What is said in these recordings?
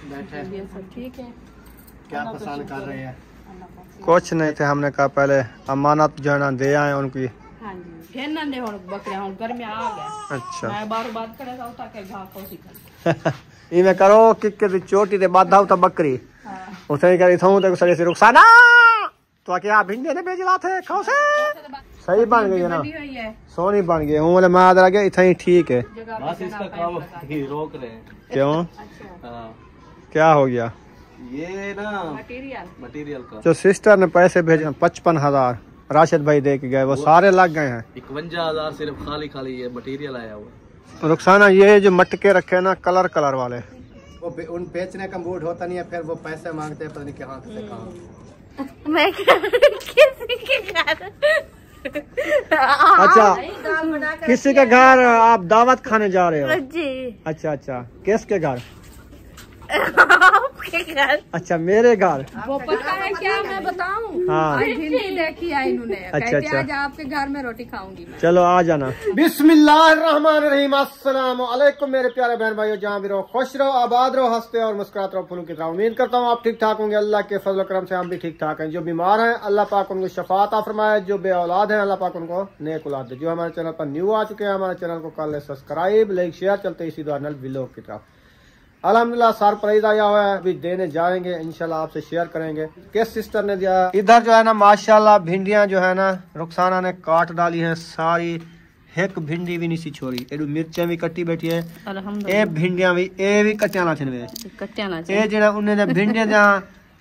बैठे सब ठीक है। क्या पसंद कर रहे हैं? कुछ नहीं थे, हमने कहा पहले अमानत जो है ना दे आए उनकी। हाँ जी, फिर ना दे बकरियां हम घर में आ गए। अच्छा मैं बार बात करेगा उठा के घा को सिखा इमे करो कि चोटी ते बाधा उता बकरी उसे करी थूं ते सड़े से रुखसाना तो क्या भिंडे ने बेचला थे खाओ से सही बन गई है ना, सोनी बन गई हूं बोले मैं आ गया इतना ही ठीक है। बस इसका काम रोक रहे हैं। क्यों? हाँ। क्या हो गया? ये ना मटेरियल का जो सिस्टर ने पैसे भेजे 55,000 राशिद भाई दे के गए, वो सारे लग गए हैं। 51,000 सिर्फ खाली ये मटेरियल आया हुआ। रुखसाना ये जो मटके रखे ना कलर वाले वो उन बेचने का मूड होता नहीं है, फिर वो पैसे मांगते हैं पता नहीं कहाँ से कहाँ। मैं किसी के घर अच्छा किसी के घर आप दावत खाने जा रहे हो? जी। अच्छा किसके घर? आपके घर। अच्छा मेरे घर। वो पता है क्या मैं बताऊं? हाँ हिंदी देखी है इन्होंने। अच्छा आज आपके घर में रोटी खाऊंगी मैं। चलो आ जाना। बिस्मिल्लाहिर्रहमानिर्रहीम, अस्सलाम वालेकुम मेरे प्यारे बहन भाइयों, जहाँ भी रहो खुश रहो, आबाद रहो, हंसते और मुस्कुराते रहो, फूलों की तरह। उम्मीद करता हूँ आप ठीक ठाक होंगे। अल्लाह के फजल करम से हम भी ठीक ठाक हैं। जो बीमार हैं अल्लाह पाक उनको शफात फरमाए, जो बे औलाद हैं अल्लाह पाक उनको नेक औलाद दे। जो हमारे चैनल पर न्यू आ चुके हैं हमारे चैनल को कर ले सब्सक्राइब, लाइक शेयर, चलते इसी द्वारा व्लॉग की तरफ। अल्हम्दुलिल्लाह सरप्राइज आया हुआ है, अभी देने जाएंगे इंशाल्लाह, आपसे शेयर करेंगे। किस सिस्टर ने दिया? इधर जो है ना माशाल्लाह भिंडियां जो है ना रुखसाना ने काट डाली हैं सारी, एक भिंडी भी नहीं सी छोड़ी। एडू मिर्चें भी कट्टी बैठी है, ए भिंडियां भी ए भी कट्टियां छे ए जेड़ा उन्हें भिंडियां जा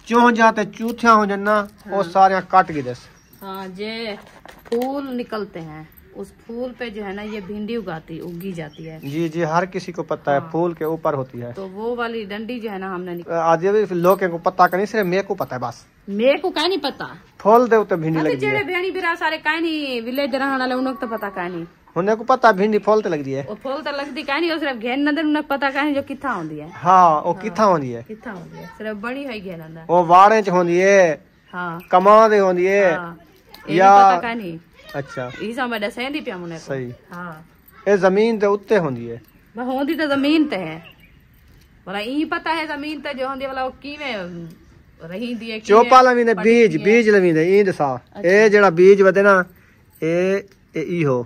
चोह जाते चूथिया हो जाना वो सारे काट के दस। हाँ जे फूल निकलते हैं उस फूल पे जो है ना ये भिंडी उगी जाती है। जी हर किसी को पता है। फूल के ऊपर होती है तो वो वाली डंडी जो है ना हमने आज लोग को पता का नहीं, सिर्फ मेरे को पता है बस। मेरे को का नहीं पता। फूल दे उते भिंडी लगी है। भेड़ी बिरा सारे का नहीं विलेज रहने वाले उनको तो पता का नहीं। उन्हें को पता भिंडी फूल ते लगदी है। वो फूल तो लगदी का नहीं, सिर्फ घेन नदर उन्हें पता का नहीं जो किथा होंदी है। हां वो किथा होंदी है, सिर्फ बड़ी है घेन अंदर। वो वाड़े च होंदी है। हां कमा दे होंदी है या पता का नहीं। अच्छा ई समझ सेंदी पिया मुने सही। हां ए जमीन ते उत्ते होंदी है। बस होंदी तो जमीन ते है भला ई पता है जमीन ते जो होंदी वाला वो कीवें रही दी है। चोपा लवी ने बीज लवी दे ई दसा ए जेड़ा बीज वदे ना ए ई हो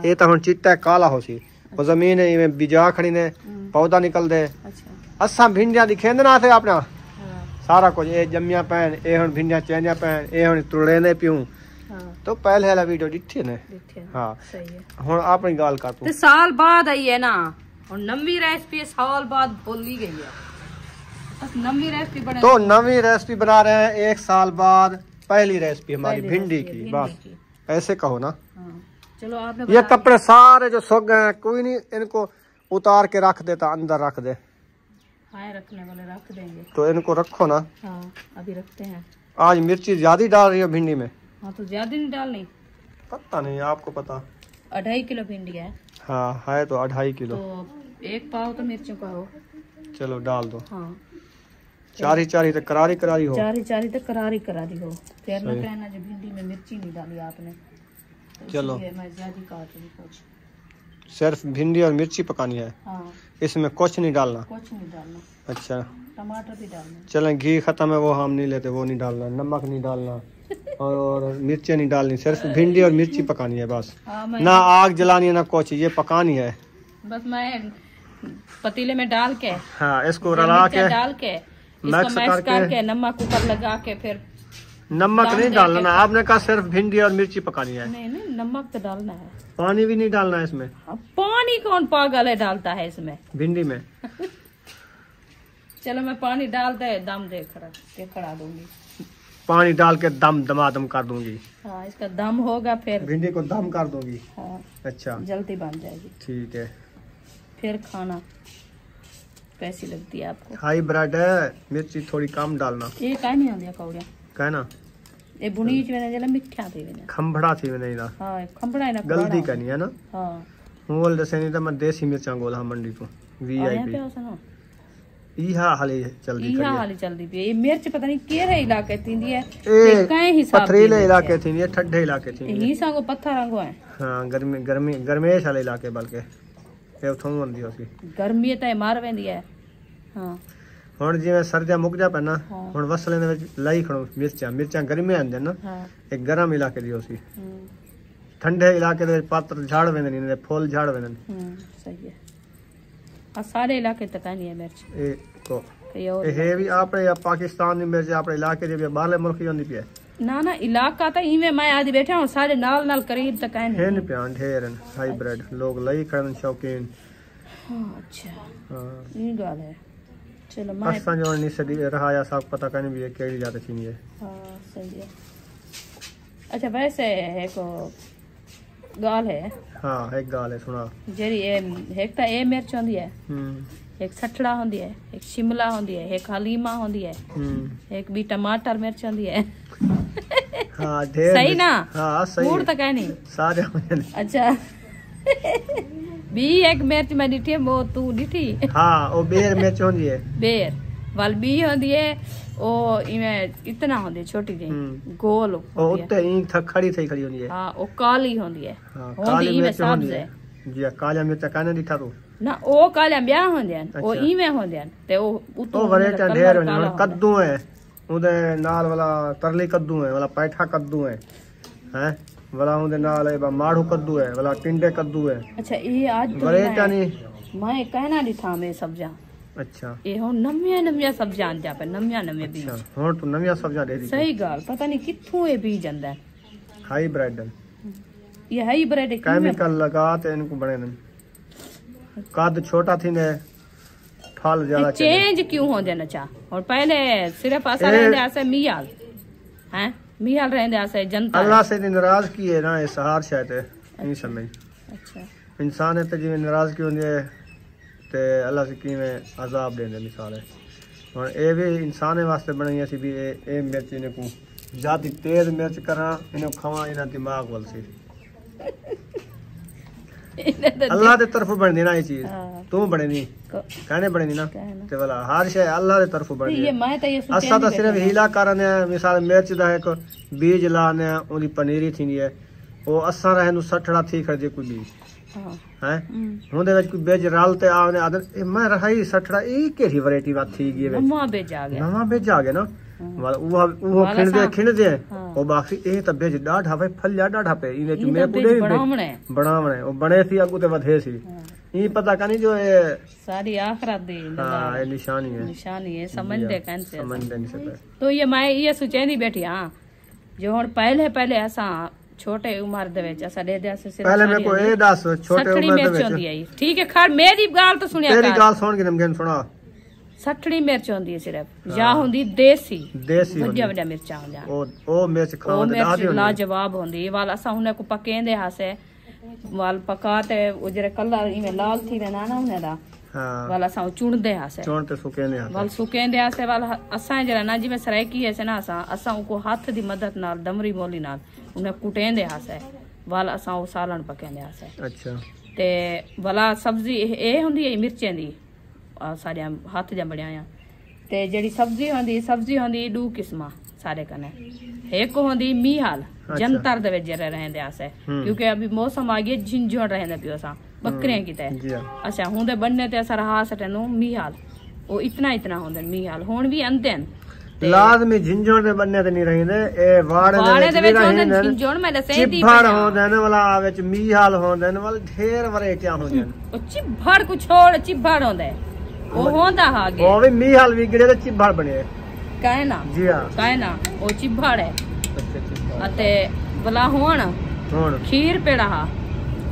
ए ता हुन चिट्टा काला हो सी वो जमीन है इवें बीजा खड़ी ने पौधा निकल दे। अच्छा असा भिंडियां दी खेंदना थे अपना सारा कुछ ए जम्मिया पैन ए हुन भिंडियां चेंजा पैन ए हुन तुड़े ने पियूं। तो पहले वाला वीडियो दिखे ने। हाँ सही है। हुन अपनी गाल कर तू साल बाद आई है ना और नवी रेसिपी साल बाद बोली गई है। बस नवी रेसिपी बना तो नवी रेसिपी बना रहे हैं 1 साल बाद। पहली रेसिपी हमारी भिंडी की, बस ऐसे कहो ना। चलो आपने ये कपड़े सारे जो सूख गए कोई नहीं, इनको उतार के रख देता, अंदर रख दे। हाय रखने वाले रख देंगे तो इनको रखो ना। हाँ अभी रखते हैं। आज मिर्ची ज्यादा डाल रही हो भिंडी में? हाँ तो ज्यादा नहीं डालनी। पता नहीं आपको पता। 2.5 किलो भिंडी है। हाँ है तो 2.5 किलो। तो 1 पाव तो मिर्चों का हो। चलो डाल दो। हाँ चारी तक करारी हो। चारी तक करारी हो। फिर ना कहना जो भिंडी में मिर्ची नहीं डाली आपने। तो चलो मैं ज्यादा काट रही कुछ। सिर्फ भिंडी और मिर्ची पकानी है। हाँ इसमें कुछ नहीं डालना। कुछ नहीं डालना। अच्छा टमाटर भी डालना। चलें घी खत्म है वो हम नहीं लेते, वो नहीं डालना, नमक नहीं डालना और मिर्ची नहीं डालनी, सिर्फ भिंडी और मिर्ची पकानी है बस। ना आग जलानी है ना कुछ, ये पकानी है बस। मैं पतीले में डाल के हाँ इसको रला के डाल के मैश करके नमक ऊपर लगा के फिर नमक नहीं डालना। आपने कहा सिर्फ भिंडी और मिर्ची पकानी है। नहीं नमक तो डालना है। पानी भी नहीं डालना है इसमें। पानी कौन पागल है डालता है इसमें भिंडी में। चलो मैं पानी डाल दे दम दे खड़ा दूंगी। पानी डाल के दमादम कर दूंगी। हाँ इसका दम होगा फिर भिंडी को दम कर दूंगी। हाँ अच्छा जल्दी बन जाएगी। ठीक है। फिर खाना कैसी लगती है आपको? हाई ब्रेड है, मिर्ची थोड़ी कम डालना। ये का नहीं आंदिया कौड़िया कहना ए बुनीच में जला मिठा थी मैंने खंभड़ा थी मैंने ना। हां खंभड़ा है ना गलती करनी है ना। हां मोल दसे नहीं तो मैं देसी मिर्चा गोला मंडी को वीआईपी इहा हाली जल्दी पे ये मिर्च पता नहीं केरे इलाके थींदी है ये काहे हिसाब पथरीले इलाके थी, ये ठंडे इलाके थी, ही सांगो पत्थर रंगो है। हां गर्मेश वाले इलाके बल्कि ਇਹ ਉਥੋਂ ਹੁੰਦੀ ਹੋ ਸੀ ਗਰਮੀ ਤਾਂ ਮਾਰ ਪੈਂਦੀ ਹੈ ਹਾਂ ਹੁਣ ਜਿਵੇਂ ਸਰਦੀਆਂ ਮੁੱਕ ਜਾ ਪੈਣਾ ਹਾਂ। ਹੁਣ ਵਸਲੇ ਦੇ ਵਿੱਚ ਲਾਈ ਖੜੋ ਮਿਰਚਾਂ ਗਰਮੀਆਂ ਆਂਦੇ ਨਾ ਹਾਂ ਇਹ ਗਰਮ ਇਲਾਕੇ ਦੀ ਹੋ ਸੀ ਠੰਡੇ ਇਲਾਕੇ ਦੇ ਵਿੱਚ ਪੱਤਰ ਝਾੜ ਵੰਦੇ ਨੇ ਫੁੱਲ ਝਾੜ ਵੰਦੇ ਸਹੀ ਹੈ ਆ ਸਾਰੇ ਇਲਾਕੇ ਤੱਕ ਨਹੀਂ ਹੈ ਮਿਰਚ ਇਹ ਕੋ ਕਈ ਹੋਰ ਇਹ ਵੀ ਆਪਣੇ ਪਾਕਿस्तान ਦੀ ਮਿਰਚ ਆਪਣੇ ਇਲਾਕੇ ਦੇ ਵੀ ਬਾਹਰਲੇ ਮੁਲਕ ਦੀ ਹੁੰਦੀ ਪਈ ਨਾ ਇਲਾਕਾ ਤਾਂ ਇਵੇਂ ਮੈਂ ਆਦੀ ਬੈਠਾ ਹੁਣ ਸਾਰੇ ਨਾਲ ਕਰੀਬ ਤੱਕ ਹੈ ਹੈ ਨੇ ਪਿਆਨ ਢੇਰਨ ਹਾਈਬ੍ਰਿਡ ਲੋਕ ਲਈ ਖੜਨ ਸ਼ੌਕੀਨ ਅੱਛਾ ਹਾਂ ਇਹ ਗੱਲ ਹੈ चलो मैं असां जो नहीं सदी रहा या सब पता करने भी केड़ी जात थी है हां सही है अच्छा वैसे एक गाल है हां एक गाल है सुना जेरी एक ता ए मिर्च होंदी है एक सठड़ा होंदी है एक शिमला होंदी है एक हलीमा होंदी है एक भी टमाटर मिर्च होंदी है हां ढेर सही ना हां सही मूड तक है नहीं सारे अच्छा बी एक मिर्च मैं डिठी वो तू डिठी हां ओ बेर मिर्च होंदी है बेर वाल बी होंदी है ओ इवें इतना होंदी छोटी जी गोल ओ उत्ते ई खड़ी होंदी है हां ओ काली होंदी है हां काली मिर्च होंदी है जी काला मिर्च काने दिठा तो ना ओ काला ब्या होंदे ओ इवें होंदे ते ओ वरेटा ढेर होंदे कद्दू है उदे नाल वाला तरली कद्दू है वाला पैठा कद्दू है हैं वाला उनदे नाल है माड़ू कद्दू है वाला टिंडे कद्दू है अच्छा ये आज तो वरेटा नहीं मैं कहना दिठा में सब्जियां अच्छा ये हो नमिया सब्जियां जा पे नमिया बीज अच्छा हुन तो नमिया सब्जियां दे दी सही गाल पता नहीं किथों ये बीज ਜਾਂਦਾ हाइब्रिड ये हाइब्रिड केमिकल लगा ते इनको बने न कद छोटा थी ने फल ज्यादा चेंज क्यों हो देना चा और पहले सिर्फ ऐसा रहने ऐसे मियाल हैं मियाल रहने ऐसे जनता अल्लाह से नाराज की है ना ये सहार शायद है नहीं समझ अच्छा इंसान है तो जिवें नाराज की होंदी है ते अल्लाह से किवें अजाब देंदे मिसाल है और ये भी इंसान वास्ते बनाई सी भी ए मिर्च इन्हें को ज्यादा तेज मिर्च करा इन्हें खावा इन्हें दिमाग वाल सी अल्लाह दे तरफ बनदी ना ये चीज तू बने नहीं कहने बने नहीं ना ते वाला हर शय अल्लाह दे तरफ बनदी ये मैं तो ये असा तो सिर्फ हीला करने मिसाल मिर्च दा एक बीज लाने ओदी पनीरी थींदी है ओ असा रहनु सठड़ा थी खड़े कोई बीज हैं हुंदे विच कोई बीज रलते आवने आदर मैं रहाई सठड़ा ई केड़ी वैरायटी वा थी गई नवा बीज आ गया ना वो खिंडदे ओ बाकी ए त बेज डाढा वे फल्या डाढा पे इने जो मेरे को बनावणे ओ बने सी अगु ते वधे सी ई पता कानी जो ये सारी आखिरत दी हां ये निशानी है समझदे कैसे समझदे नहीं सकते तो ये मैं ये सोचेंदी बैठी हां जो हुन पहले ऐसा छोटे उम्र दे विच ऐसा दे दे से पहले मेरे को ए दस छोटे उम्र दे विच ठीक है खैर मेरी गाल तो सुनिया तेरी गाल सुन के नमगन सुना सठड़ी मिर्च होंदी है सिर्फ या होंदी देसी वड्डा मिर्चा होंदा ओ मिर्च खाओ ते आदी होंदी लाजवाब होंदी वाला असा हुने को पकेंदे हासे वाल पकाते ओ जरे कलर इमे लाल थी ना हुने दा हां वाला सा चुणदे हासे चुणते सुकेंदे हासे वाल सुकेंदे हासे वाल असा जरा ना जिमे सरायकी है से ना असा को हाथ दी मदद नाल दमरी मोली नाल उन्हें कुटेंदे हासे वाल असा ओ सालन पकेंदे हासे अच्छा ते वाला सब्जी ए हुंदी है मिर्चें दी सारे हाथ जा बढ़िया ते जेडी सब्जी होंदी दो किस्मा सारे कने एक होंदी मीहाल जनतर दे विच रहंदे आसे क्योंकि अभी मौसम आ गया झिंझोड़ रहंदे पियो सा बकरियां की ते अच्छा हुंदे बनने ते असर हा सटनु मीहाल ओ इतना होंदे मीहाल हुन भी अंदे लाजमी झिंझोड़ दे बनने ते नहीं रहंदे ए वाड़े दे विच रहंदे झिंझोड़ में दसे दी चिभड़ होंदे ने वाला विच मीहाल होंदे ने वाला ढेर वैरायटियां होंदे ओ चिभड़ को छोड़ चिभड़ होंदे ओ होंदा हागे ओ भी मीहाल विगड़े ते चिभड़ बने काहे ना जी हां काहे ना ओ चिभड़ है अच्छा अते भला हुन खीर पेड़ा हा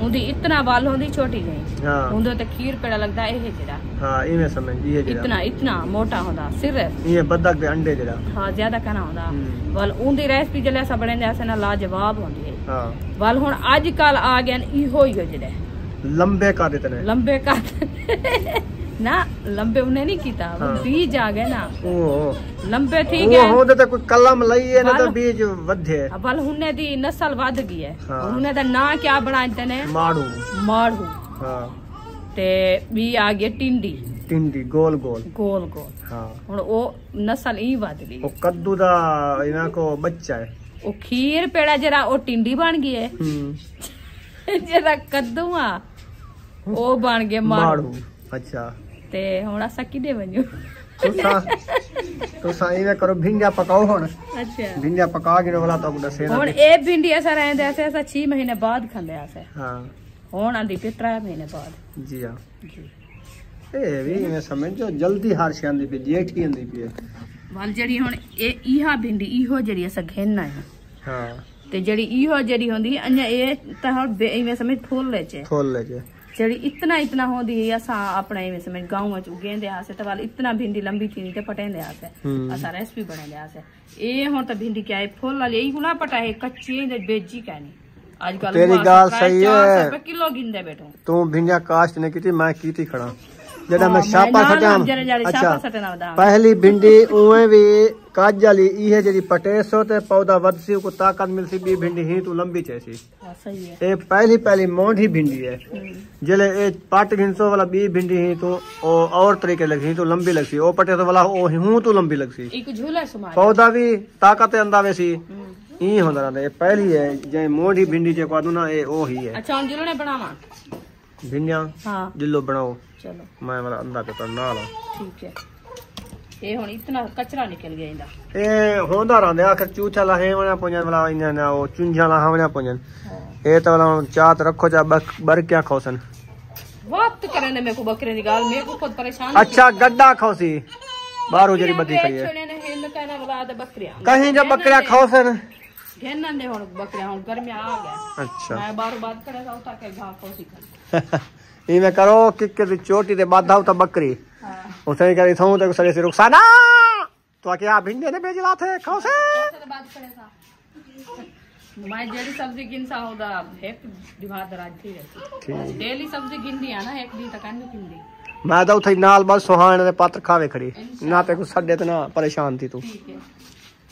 उंदी इतना बाल होंदी छोटी गई हां उंदे ते खीर पेड़ा लगदा ए जेड़ा हां इमे समझ ये जेड़ा इतना मोटा होंदा सिर्फ ये बदक दे अंडे जेड़ा हां ज्यादा खाना होंदा वाल उंदी रेसिपी जले ऐसा बनेंदे ऐसे ना लाजवाब होंदी है हां वाल हुन आजकल आ गया इहो ही जेड़े लंबे का देते ने लंबे का ना लंबे उन्हें नहीं कीता वो बीज आ गए ना ओ लंबे ठीक है वो होंदे ते कोई कलम लई है ना तो बीज वधे बल हुने दी नस्ल वध गई है हुने दा ना क्या बनाते ने माड़ू हां ते बी आ गए टिंडी गोल हां हुन ओ नस्ल ई वध गई ओ कद्दू दा इना को बच्चा है ओ खीर पेड़ा जरा ओ टिंडी बन गई है जरा कद्दू आ ਉਹ ਬਣ ਗਏ ਮਾੜੂ। अच्छा ਤੇ ਹੁਣ ਅਸਾਂ ਕਿਦੇ ਬਣਿਓ? तुसा इवें करो भिंडियां पकाओ हुन। अच्छा भिंडियां पका के वाला तो दसे ना ਹੁਣ ਇਹ भिंडी ਅਸਾਂ ਰਹਿੰਦੇ ਅਸਾਂ 6 ਮਹੀਨੇ ਬਾਅਦ ਖਾਂਦੇ ਅਸਾਂ। हां ਹੁਣ ਆਂਦੀ ਪਈ 3 ਮਹੀਨੇ ਬਾਅਦ। जी हां ए भी मैं समझो जल्दी हर शे आंदी पई जेठ ही आंदी पई ਵੱਲ ਜਿਹੜੀ ਹੁਣ ਇਹ ਇਹਾ भिंडी ਇਹੋ ਜਿਹੜੀ ਅਸਾਂ ਘੇਨਾ ਹੈ। हां ਤੇ ਜਿਹੜੀ ਇਹੋ ਜਿਹੜੀ ਹੁੰਦੀ ਅੰਨਾ ਇਹ ਤਾਂ ਹੁਣ ਇਵੇਂ ਸਮਝ ਫੁੱਲ ਲੈ ਚ ਜਿਹੜੀ इतना होंदी है असा अपने में समझ गांव में उगेंदे आसे तो वाल इतना भिंडी लंबी थी ते पटेंदे आसे असा रेसिपी बनेंदे आसे ए हुन तो भिंडी क्या है फुल वाली यही गुना पटा है कच्ची दे बेजी कानी आजकल तेरी गाल सही है 400 रुपए किलो गिनदे बैठो तू भिंडियां कास्ट ने कीती मैं कीती खड़ा जेड़ा मैं छापा सटा अच्छा पहली भिंडी उवे भी काजली इहे जेडी पटेसो ते पौधा वदसी को ताकत मिलसी बी भिंडी ही तू लंबी चैसी सही है ए पहली मोंढी भिंडी है जले ए पाट घिंसो वाला बी भिंडी ही तू और तरीके लगसी तू लंबी लगसी ओ पटेसो वाला ओ हूं तू लंबी लगसी एक झूला सुमार पौधा भी ताकत अंदावेसी ई होंदा रहंदा ए पहली है जे मोंढी भिंडी जे को ना ए ओ ही है अच्छा जिलो ने बनावा भिंडियां हां जिलो बनाओ चलो मैं वाला अंदा पे ना ला ठीक है ए हुन इतना कचरा निकल गया इंदा ए होंदा रहंदे आखिर चूचा लहे वना पोजन वाला इने ना ओ चुंझा लहा वना पोजन ए तो वाला चात रखो जा बर क्या खोसन वक्त करने में को बकरे की गाल में को खुद परेशान अच्छा गड्ढा खोसी बारू जरी बदी खड़ी है छोने ने हिंद कहना वाला दे बकरियां कहीं जब बकरियां खोसन घेन दे हुन बकरियां हुन गर्मी आ गया अच्छा मैं बार बात करे उठा के घा खोसी कर ई में करो किक की चोटी ते बाधा तो बकरी हां उसे करी थऊ ते सरे से रुखसाना तो क्या भिंडी ने बेजला थे खोसे बात करे सा मैं जेडी सब्जी गिनसा होदा एक दिमाग दराज थी रहती डेली सब्जी गिनदी है ना एक दिन तक नहीं गिनदी मैं तो उथे नाल बस सुहान दे पात्र खावे खड़ी ना ते कुछ सड्डे ते ना परेशान थी तू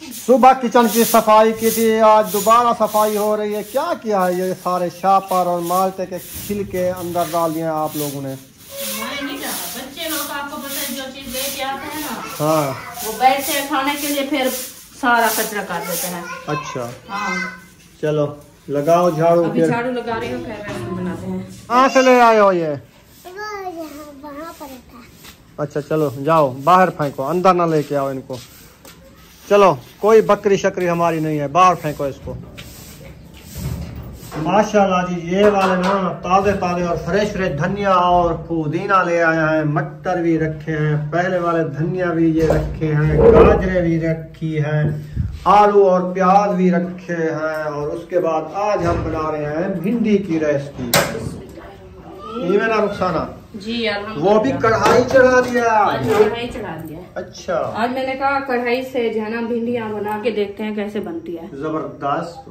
सुबह किचन की सफाई की थी आज दोबारा सफाई हो रही है क्या किया है ये सारे शापर और माल्टे के छिलके अंदर डाल दिए आप लोगों ने नहीं जाना बच्चे लोग आपको पता है जो चीज लेके आते हैं ना हाँ वो बैठते हैं खाने के लिए फिर सारा कचरा कर देते हैं अच्छा हाँ चलो लगाओ झाड़ू अभी झाड़ू लगा रही हूँ फिर रेसिपी बनाते हैं कहाँ से ले आए हो ये अच्छा चलो जाओ बाहर फेंको अंदर ना लेके आओ इनको चलो कोई बकरी शकरी हमारी नहीं है बाहर फेंको इसको माशाल्लाह जी ये वाले ना ताजे ताजे और फ्रेश फ्रेश धनिया और पुदीना ले आया है मटर भी रखे हैं पहले वाले धनिया भी ये रखे हैं गाजरें भी रखी है आलू और प्याज भी रखे हैं और उसके बाद आज हम बना रहे हैं भिंडी की रेसिपी ये ना रुखसाना जी वो भी कढ़ाई चढ़ा दिया कढ़ाई चढ़ा दिया अच्छा आज मैंने कहा कढ़ाई से जो है ना भिंडियाँ बना के देखते हैं कैसे बनती है जबरदस्त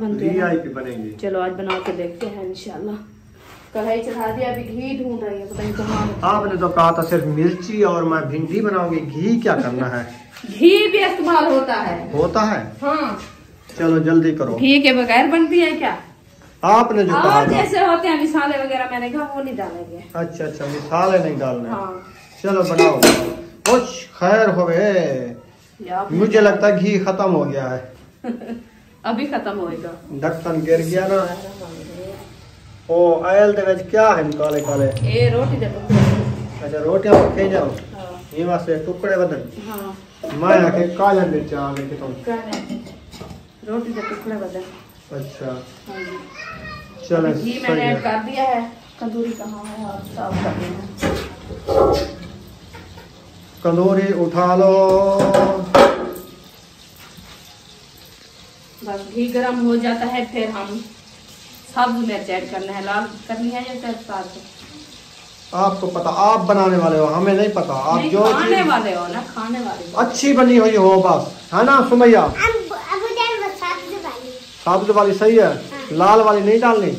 बनती है बनेगी चलो आज बना के देखते हैं इंशाल्लाह कढ़ाई चढ़ा दिया अभी घी ढूंढ रही है पता नहीं कहाँ आपने तो कहा था सिर्फ मिर्ची और मैं भिंडी बनाऊंगी घी क्या करना है घी भी इस्तेमाल होता है हाँ चलो जल्दी करो घी के बगैर बनती है क्या आपने जो कहा जैसे होते हैं मिसाले वगैरह मैंने कहा वो नहीं डालेंगे अच्छा अच्छा मिसाले नहीं डालने हाँ। चलो बनाओ कुछ खैर हो गए मुझे लगता है घी खत्म हो गया है अभी खत्म होएगा ढक्कन गिर गया ना ओ आयल दे क्या है काले काले ए रोटी दे अच्छा रोटियां पके जाओ ये वास्ते टुकड़े बदन हां मैं आके काले मिर्च आ लेके तुम रोटी दे टुकड़े बदन अच्छा हां जी चलो घी मैंने ऐड कर दिया है कंदूरी कहाँ है आप साफ कर देना कंदूरी उठा लो बस घी गरम हो जाता है फिर हम सब्ज मिर्च ऐड करना है लाल करनी है या तेजपात आपको पता आप बनाने वाले हो हमें नहीं पता आप नहीं, जो खाने वाले हो ना खाने वाले अच्छी बनी हुई हो बस है ना सुमैया साबुत वाली सही है लाल वाली नहीं डालनी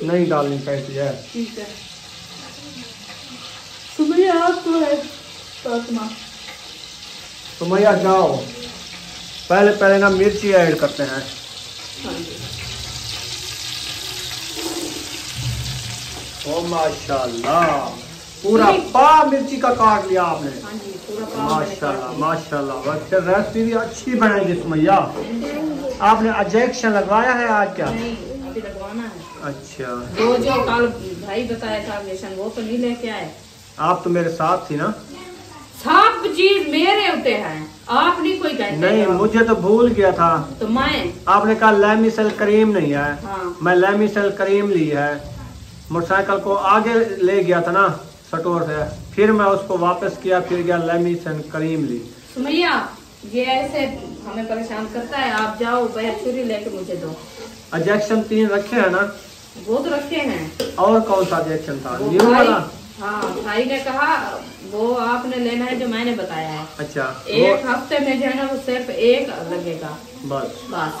नहीं डालनी कैसी है ठीक है सुमैया तो है सुमैया जाओ पहले ना मिर्ची ऐड करते हैं ओ माशाल्लाह पूरा पा मिर्ची का काट लिया आपने माशाल्लाह माशाल्लाह वैसे रेसिपी भी अच्छी बनेगी सुमैया आपने इंजेक्शन लगवाया है आज क्या नहीं अभी लगवाना है अच्छा जो कल भाई बताया था मिशन, वो तो नहीं लेके आए। आप तो मेरे साथ थी ना। सब चीज मेरे होते हैं, आप नहीं कोई कहते। नहीं, मुझे तो भूल गया था। तो मैं आपने कहा लैमिसेल क्रीम नहीं है। हाँ। मैं लैमिसेल क्रीम ली है, मोटरसाइकिल को आगे ले गया था ना स्टोर से, फिर मैं उसको वापस किया, फिर गया लैमिसेल क्रीम ली। सुमैया ये ऐसे हमें परेशान करता है, आप जाओ भैया छुरी लेके मुझे दो। इंजेक्शन 3 रखे हैं ना? वो तो रखे हैं। और कौन सा इंजेक्शन था? वो न्यू वाला? हाँ, भाई ने कहा वो आपने लेना है जो मैंने बताया है। अच्छा, एक हफ्ते में जो है ना वो सिर्फ एक लगेगा बस।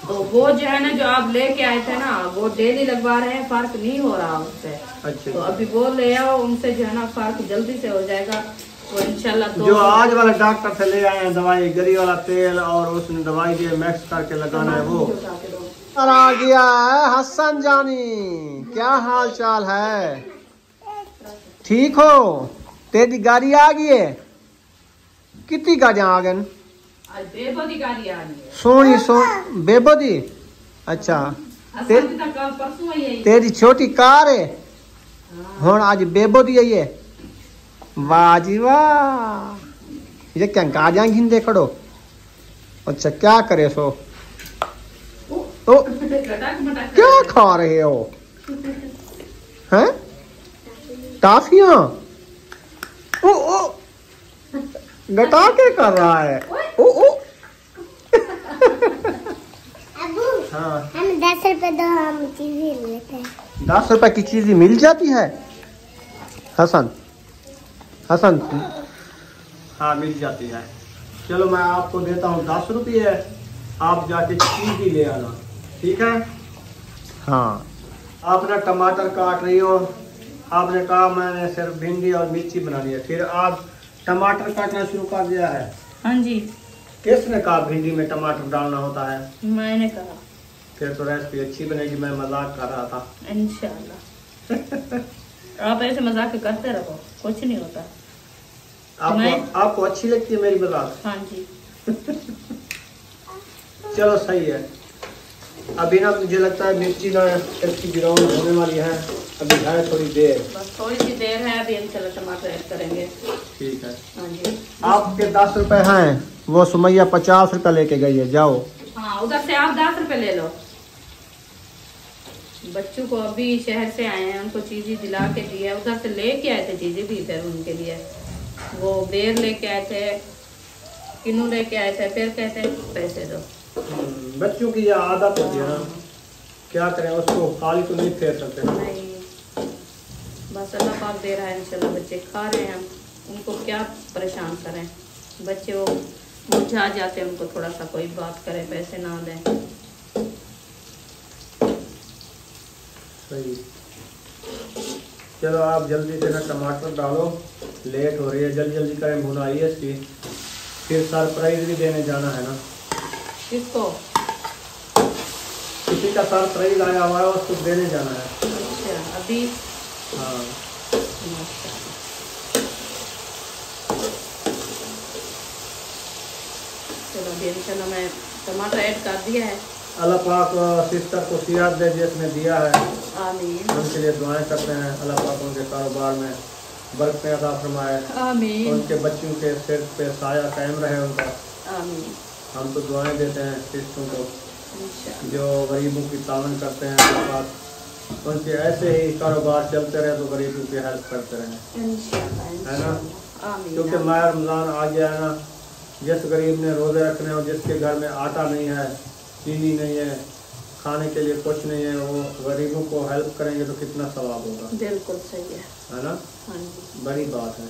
तो वो जो है ना जो आप लेके आए थे ना, वो डेली लगवा रहे हैं, फर्क नहीं हो रहा उससे। अच्छा, तो अभी वो ले आओ, उनसे जो है ना फर्क जल्दी से हो जाएगा वो इंशाल्लाह। जो आज वाला डॉक्टर से ले आए हैं दवाई, गरी वाला तेल और उसने दवाई दी मिक्स करके लगाना है, वो आ गया है। हसन जानी, क्या हाल चाल है? ठीक हो? तेरी गाड़ी आ गई है? कितनी गाड़ियां आ गई? बेबोदी गाड़ी आ गई है। सोनी बेबोदी। अच्छा, तेरी छोटी कार है हुण आज बेबोदी आई है। वाह जी वाह, ये क्या गाड़ियां घिंदे खड़ो। अच्छा, क्या करे सो? तो क्या खा रहे हो? हैं? टाफियां? ओ ओ, गटा के कर रहा है। ओ ओ। हाँ, हम 10 रुपए दो, हम चीजें लेते हैं। 10 रुपए की चीज मिल जाती है हसन? हसन हाँ, मिल जाती है। चलो मैं आपको देता हूँ 10 रुपये, आप जाके चीज ही ले आना, ठीक है? हाँ, आप ना टमाटर काट रही हो, आपने कहा मैंने सिर्फ भिंडी और मिर्ची बनानी है, फिर आप टमाटर काटना शुरू कर दिया है। हाँ जी। किसने कहा भिंडी में टमाटर डालना होता है? मैंने कहा। फिर तो रेसिपी अच्छी बनेगी, मैं मजाक कर रहा था। इंशाल्लाह। आप ऐसे मजाक करते रहो, कुछ नहीं होता। आपको अच्छी लगती है मेरी मजाक? हाँ जी। चलो सही है। अभी ना मुझे लगता है मिर्ची ना इसकी ब्राउन होने वाली है, अभी है थोड़ी देर, बस थोड़ी सी देर है, अभी इंशाल्लाह टमाटर ऐड करेंगे। ठीक है। हाँ जी। आपके 10 रुपए हैं, वो सुमैया 50 रुपए लेके गई है, जाओ। हाँ, उधर से आप 10 रुपए ले लो। बच्चों को अभी शहर से आए हैं, उनको चीजें दिला के दी है, उधर से लेके आए थे चीजें भी इधर उनके लिए। वो बेर लेके आए थे, किन्नू लेके आए थे, फिर कहते हैं पैसे दो। बच्चों की यह आदत होती है ना, क्या करें, उसको खाली तो नहीं फेर सकते ना। नहीं, बस अल्लाह पाक दे रहा है, इंशाल्लाह बच्चे खा रहे हैं, हम उनको क्या परेशान करें। बच्चे वो मुरझा जाते हैं, उनको थोड़ा सा कोई बात करे, पैसे ना दें। सही। चलो आप जल्दी से ना टमाटर डालो, लेट हो रही है, जल्दी जल्दी करें, भुनाई है इसकी, फिर सरप्राइज भी देने जाना है ना। किसको? किसी का सरप्राइज आया हुआ है, उसको देने जाना है। अच्छा, अभी? हाँ। चलो अभी इंशाल्लाह मैं टमाटर ऐड कर दिया है। अल्लाह पाक सिस्टर को सियात दे जिसने दिया है, आमीन। उनके लिए दुआएं करते हैं, अल्लाह पाक उनके कारोबार में बरकत अता फरमाए, आमीन। उनके बच्चों के सिर पे साया कायम रहे उनका। आमीन। हम तो दुआएं देते हैं सिस्टरों को इंशाल्लाह। जो गरीबों की तावन करते हैं, अल्लाह पाक उनके ऐसे ही कारोबार चलते रहे, तो गरीबों की हेल्प करते रहें, इंशाल्लाह, है ना? आमीन। क्योंकि माह रमज़ान आ गया है ना, जिस गरीब ने रोज़े रखने और जिसके घर में आटा नहीं है, चीनी नहीं है, खाने के लिए कुछ नहीं है, वो गरीबों को हेल्प करेंगे तो कितना सवाब होगा। बिल्कुल सही है ना? हाँ जी, बड़ी बात है।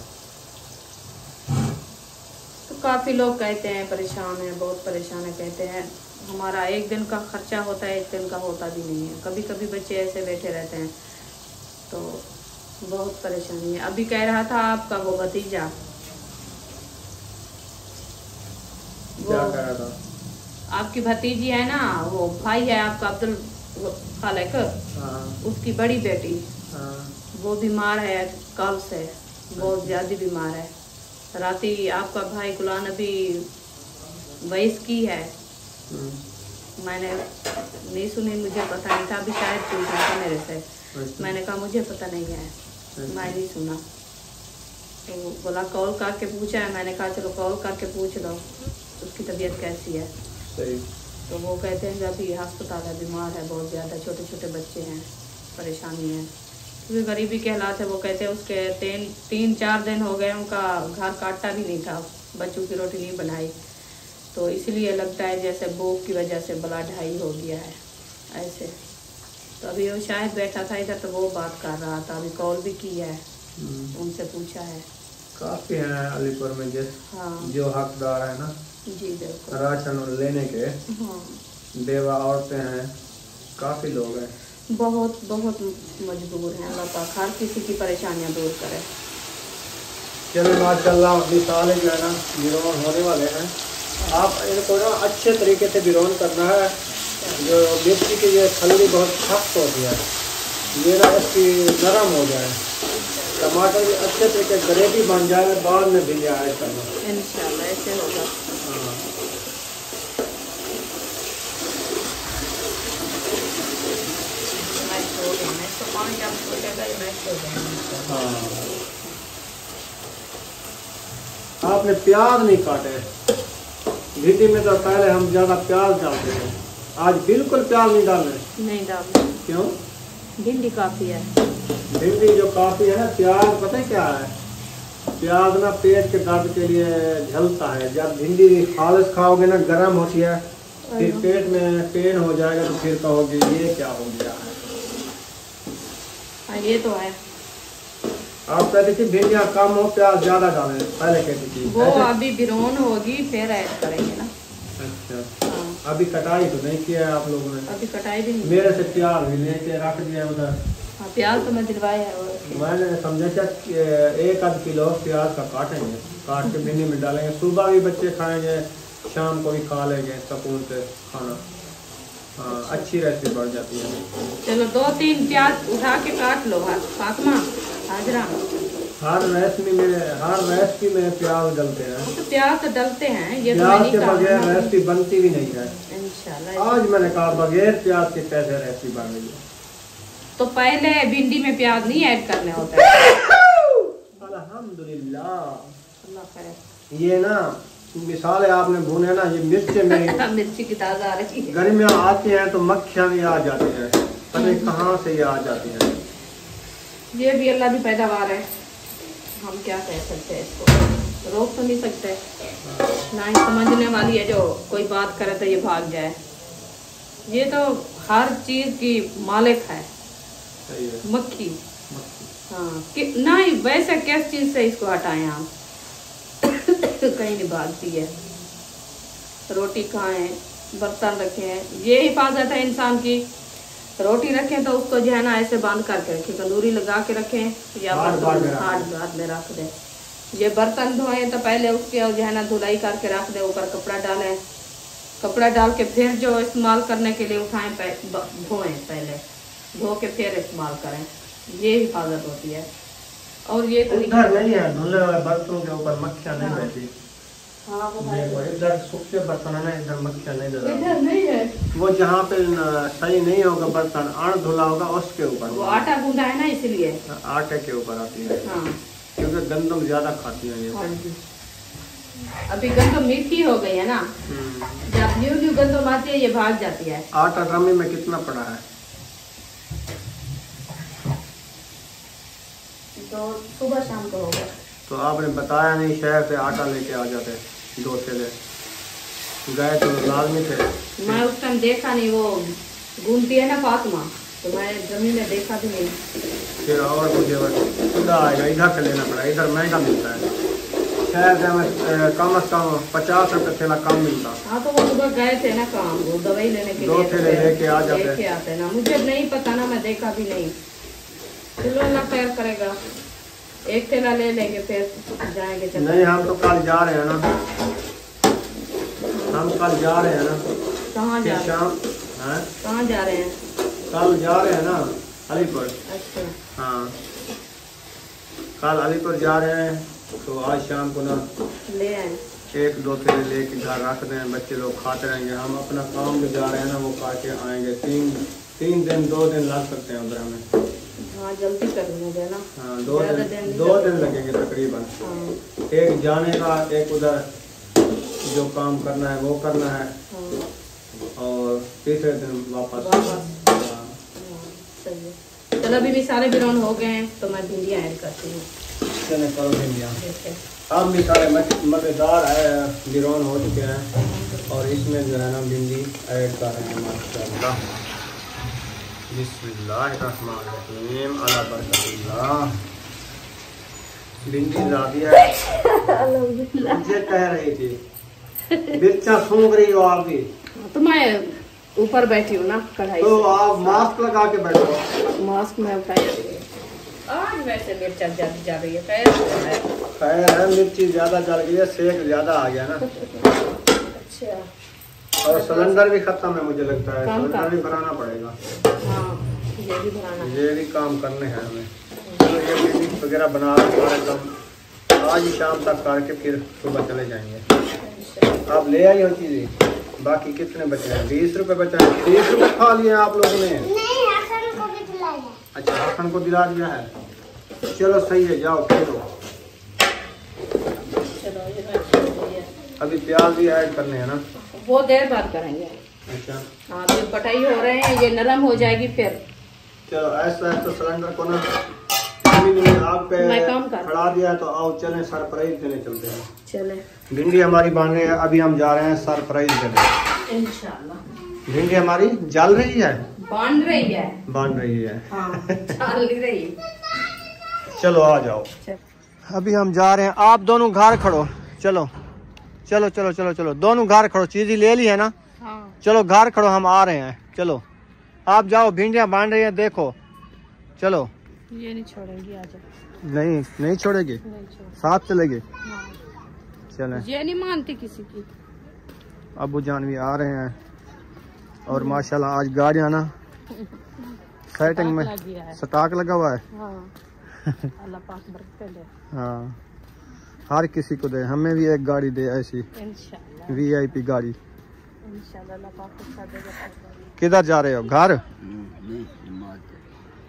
तो काफ़ी लोग कहते हैं परेशान है, बहुत परेशान है, कहते हैं हमारा एक दिन का खर्चा होता है, एक दिन का होता भी नहीं है। कभी कभी बच्चे ऐसे बैठे रहते हैं, तो बहुत परेशानी है। अभी कह रहा था आपका वो भतीजा, क्या कह रहा था? आपकी भतीजी है ना, वो भाई है आपका अब्दुल खालिक, उसकी बड़ी बेटी, वो बीमार है कल से, बहुत ज़्यादा बीमार है। राती आपका भाई गुलाम नबी वैस की है, मैंने नहीं सुनी, मुझे पता नहीं था, अभी शायद पूछा था मेरे से, मैंने कहा मुझे पता नहीं है, मैं नहीं सुना। तो बोला कॉल करके पूछा है, मैंने कहा चलो कॉल करके पूछ लो उसकी तबीयत कैसी है। सही। तो वो कहते हैं कि अभी अस्पताल है, बीमार है बहुत ज़्यादा, छोटे छोटे बच्चे हैं, परेशानी है, क्योंकि गरीबी के हालात है। वो कहते हैं उसके 3-4 दिन हो गए उनका घर काटा भी नहीं था, बच्चों की रोटी नहीं बनाई, तो इसलिए लगता है जैसे भूख की वजह से ब्लड हाई हो गया है ऐसे। तो अभी वो शायद बैठा था इधर, तो वो बात कर रहा था, अभी कॉल भी की है, उनसे पूछा है। काफी है अलीपुर में जो हकदार है ना जी बिल्कुल, राशन लेने के। हाँ बेवा औरतें हैं, काफी लोग हैं, बहुत बहुत मजबूर हैं। अल्लाह पाक हर किसी की परेशानियां दूर करे। चलो माशाल्लाह अभी साले जो है ना बिरोन होने वाले हैं। आप इनको ना अच्छे तरीके से बिरोन करना है। जो मिर्ची की ये खल्ली बहुत सख्त होती है, ये ना इसकी नरम हो जाए, टमाटर भी अच्छे तरीके ग्रेवी बन जाए, बाद में भी ऐड करना इंशाल्लाह ऐसे होगा। आपने प्याज नहीं काटे, भिंडी में तो पहले हम ज्यादा प्याज डालते थे, आज बिल्कुल प्याज नहीं डालने। नहीं डालना। क्यों? भिंडी काफी है। भिंडी जो काफी है ना, प्याज पता है क्या है, प्याज ना पेट के दर्द के लिए झलता है। जब भिंडी खालिश खाओगे ना, गर्म होती है, फिर पेट में पेन हो जाएगा, तो फिर कहोगे ये क्या हो गया है। ये तो है। आप कहते थी भिंडियाँ कम हो, प्याज ज्यादा डालें, पहले कहती थी। वो अभी बिरोन होगी फिर ऐड करेंगे ना। अच्छा। हाँ। अभी कटाई तो नहीं किया है आप लोगों ने? अभी कटाई भी नहीं। मेरे से प्याज भी लेके रख दिया उधर। हाँ, प्याज तो मैं दिलवाया है। मैंने समझा था 1-1 किलो प्याज का काटेंगे, काट के भिंडी में डालेंगे, सुबह भी बच्चे खाएंगे, शाम को भी खा लेंगे सुकून से खाना। हाँ, अच्छी रेसिपी बढ़ जाती है। चलो 2-3 प्याज उठा के काट लो फातिमा हाजरा। हर रेसिपी में प्याज डलते हैं। तो प्याज तो डलते हैं, ये प्याज के बगैर रेसिपी बनती भी नहीं है। इंशाल्लाह। आज मैंने कहा बगैर प्याज के कैसे रेसिपी बन रही है। तो पहले भिंडी में प्याज नहीं ऐड करने होता है। अल्हम्दुलिल्लाह। अल्लाह खैर। ये ना मिसाल है, आपने भुने ना, ये मिर्च में मिर्ची की ताज़ आ रही है। गर्मियाँ आती हैं तो मक्खियाँ भी आ जाती हैं, पता नहीं कहाँ से ये आ जाती हैं। ये भी अल्लाह की पैदावार है, हम क्या कह सकते हैं, इसको रोक तो नहीं सकते ना। ही समझने वाली है, जो कोई बात करे तो ये भाग जाए। ये तो हर चीज की मालिक है, मक्खी। हाँ कि नहीं, वैसे किस चीज से इसको हटाएं आप कहीं नहीं भागती है। रोटी खाएं, बर्तन रखें, ये हिफाजत है इंसान की। रोटी रखें तो उसको जो है ना ऐसे बांध करके रखें, तंदूरी लगा के रखें या हाथ में रख दें। ये बर्तन धोएं तो पहले उसके जो है ना धुलाई करके रख दें, ऊपर कपड़ा डालें, कपड़ा डाल के फिर जो इस्तेमाल करने के लिए उठाएं, धोएं, पहले धो के फिर इस्तेमाल करें, ये हिफाजत होती है। और ये तो इधर नहीं है, धुले हुए बर्तनों के ऊपर मक्खियाँ नहीं रहती। हाँ, देखो इधर सूखे बर्तन है ना, इधर मक्खियाँ नहीं रहती। इधर नहीं है। वो जहाँ पे सही नहीं होगा बर्तन, अण धुला होगा उसके ऊपर, वो आटा गूंदा है ना इसलिए आटे के ऊपर आती है। हाँ। क्योंकि गंदम ज्यादा खाती है ये। हाँ जी। अभी गंदम मीठी हो गई है ना, जब न्यू गंदम आती है ये भाग जाती है। आटा ड्रमी में कितना पड़ा है? तो सुबह शाम को होगा। तो आपने बताया नहीं, शहर से आटा लेके आ जाते 2 थैले, गए तो लाजमी थे। मैं उस टाइम देखा नहीं, वो घूमती है ना फातिमा, तो मैं जमीन में देखा भी नहीं। फिर और मुझे खुदा आएगा, इधर से लेना पड़ा, इधर महंगा मिलता है। शहर से कम से कम 50 रुपये थैला कम मिलता। हाँ तो वो सुबह गए थे ना काम, वो दवाई लेने के 2 थैले लेके आ आते ना, मुझे नहीं पता ना, मैं देखा भी नहीं। चलो अल्लाह खैर करेगा, 1 थैला ले लेंगे फिर जाएंगे। नहीं, हम तो कल जा रहे हैं ना, हम कल जा रहे हैं ना। कहाँ जा रहे हैं? कहाँ जा रहे हैं? कल जा रहे हैं ना अलीपुर। अच्छा। हाँ, कल अलीपुर जा रहे हैं, तो आज शाम को ना ले आए 1-2 थैले लेके घर रख दें, बच्चे लोग खाते रहेंगे। हम अपना काम भी जा रहे हैं ना, वो खा के आएंगे। 3 दिन 2 दिन लग सकते हैं उधर हमें। हाँ जल्दी करने देना। हाँ 2 दिन लगेंगे तकरीबन। एक जाने का, एक उधर जो काम करना है वो करना है, और तीसरे दिन वापस। चलो अभी भी सारे बिरौन हो गए हैं तो मैं भिंडियाँ ऐड करती हूँ। चले करो भिंडियाँ। अब भी सारे मज़ेदार है, बिरौन हो चुके हैं और इसमें जो है ना भिंडी ऐड कर रहे हैं माशाल्लाह। बिस्मिल्लाहिर्रहमानिर्रहीम अला बरकतिल्लाह। भिंडी ज़्यादा है, मुझे कह रही थी मिर्चा सूंघ रही हो आप भी। तो मैं ऊपर बैठी हूँ ना कढ़ाई, तो आप मास्क लगा के बैठो। मास्क में उठाई आज वैसे मिर्चा ज्यादा जा रही है। खैर है, मिर्ची ज्यादा जल गई है, सेक ज्यादा आ गया ना। अच्छा, और सिलेंडर भी खत्म है मुझे लगता है, सिलेंडर भी भराना पड़ेगा। हाँ ये भी भराना, ये भी काम करने हैं हमें। तो ये भिंडी वगैरह बना कर आज ही शाम तक करके फिर सुबह चले जाएंगे। आप ले आई हो चीज़ें, बाकी कितने बचे हैं? 20 रुपए बचे हैं। 30 रुपए खा लिए आप लोगों ने? नहीं, हसन को भी दिलाया। अच्छा, हसन को दिला दिया है। चलो सही है, जाओ खेलो। अभी प्याज भी ऐड करने हैं ना? वो देर बाद करेंगे। अच्छा हाँ, तो कटाई हो रहे हैं, ये नरम हो जाएगी फिर। चलो ऐसा है तो सिलेंडर को ना आग पे खड़ा दिया, तो आओ चलें सरप्राइज देने चलते हैं। चले, भिंडी हमारी बन रही है, अभी हम जा रहे हैं सरप्राइज देने इंशाल्लाह। भिंडी हमारी जल रही है, बन रही है, बन रही है। हाँ, जल रही। चलो आ जाओ। अभी हम जा रहे हैं, आप दोनों घर खड़ो। चलो चलो चलो चलो चलो, दोनों घर खड़ो। चीज़ी ले ली है ना? हाँ। चलो घर खड़ो, हम आ रहे हैं। चलो आप जाओ, भिंडियाँ बन रही है, देखो। चलो, ये नहीं छोड़ेंगी आज। नहीं छोड़ेगी, साथ चलेगी। हाँ। चलें, ये नहीं मानती किसी की। अबू जान भी आ रहे हैं और माशाल्लाह आज गाड़ियाँ ना सेटिंग में स्टॉक लगा हुआ है। हाँ। अल्लाह पाक बरकत दे। हाँ, हर किसी को दे, हमें भी एक गाड़ी दे ऐसी इंशाल्लाह, VIP गाड़ी। इंशाल्लाह अल्लाह पाक को साथ देगा। किधर जा रहे हो? घर?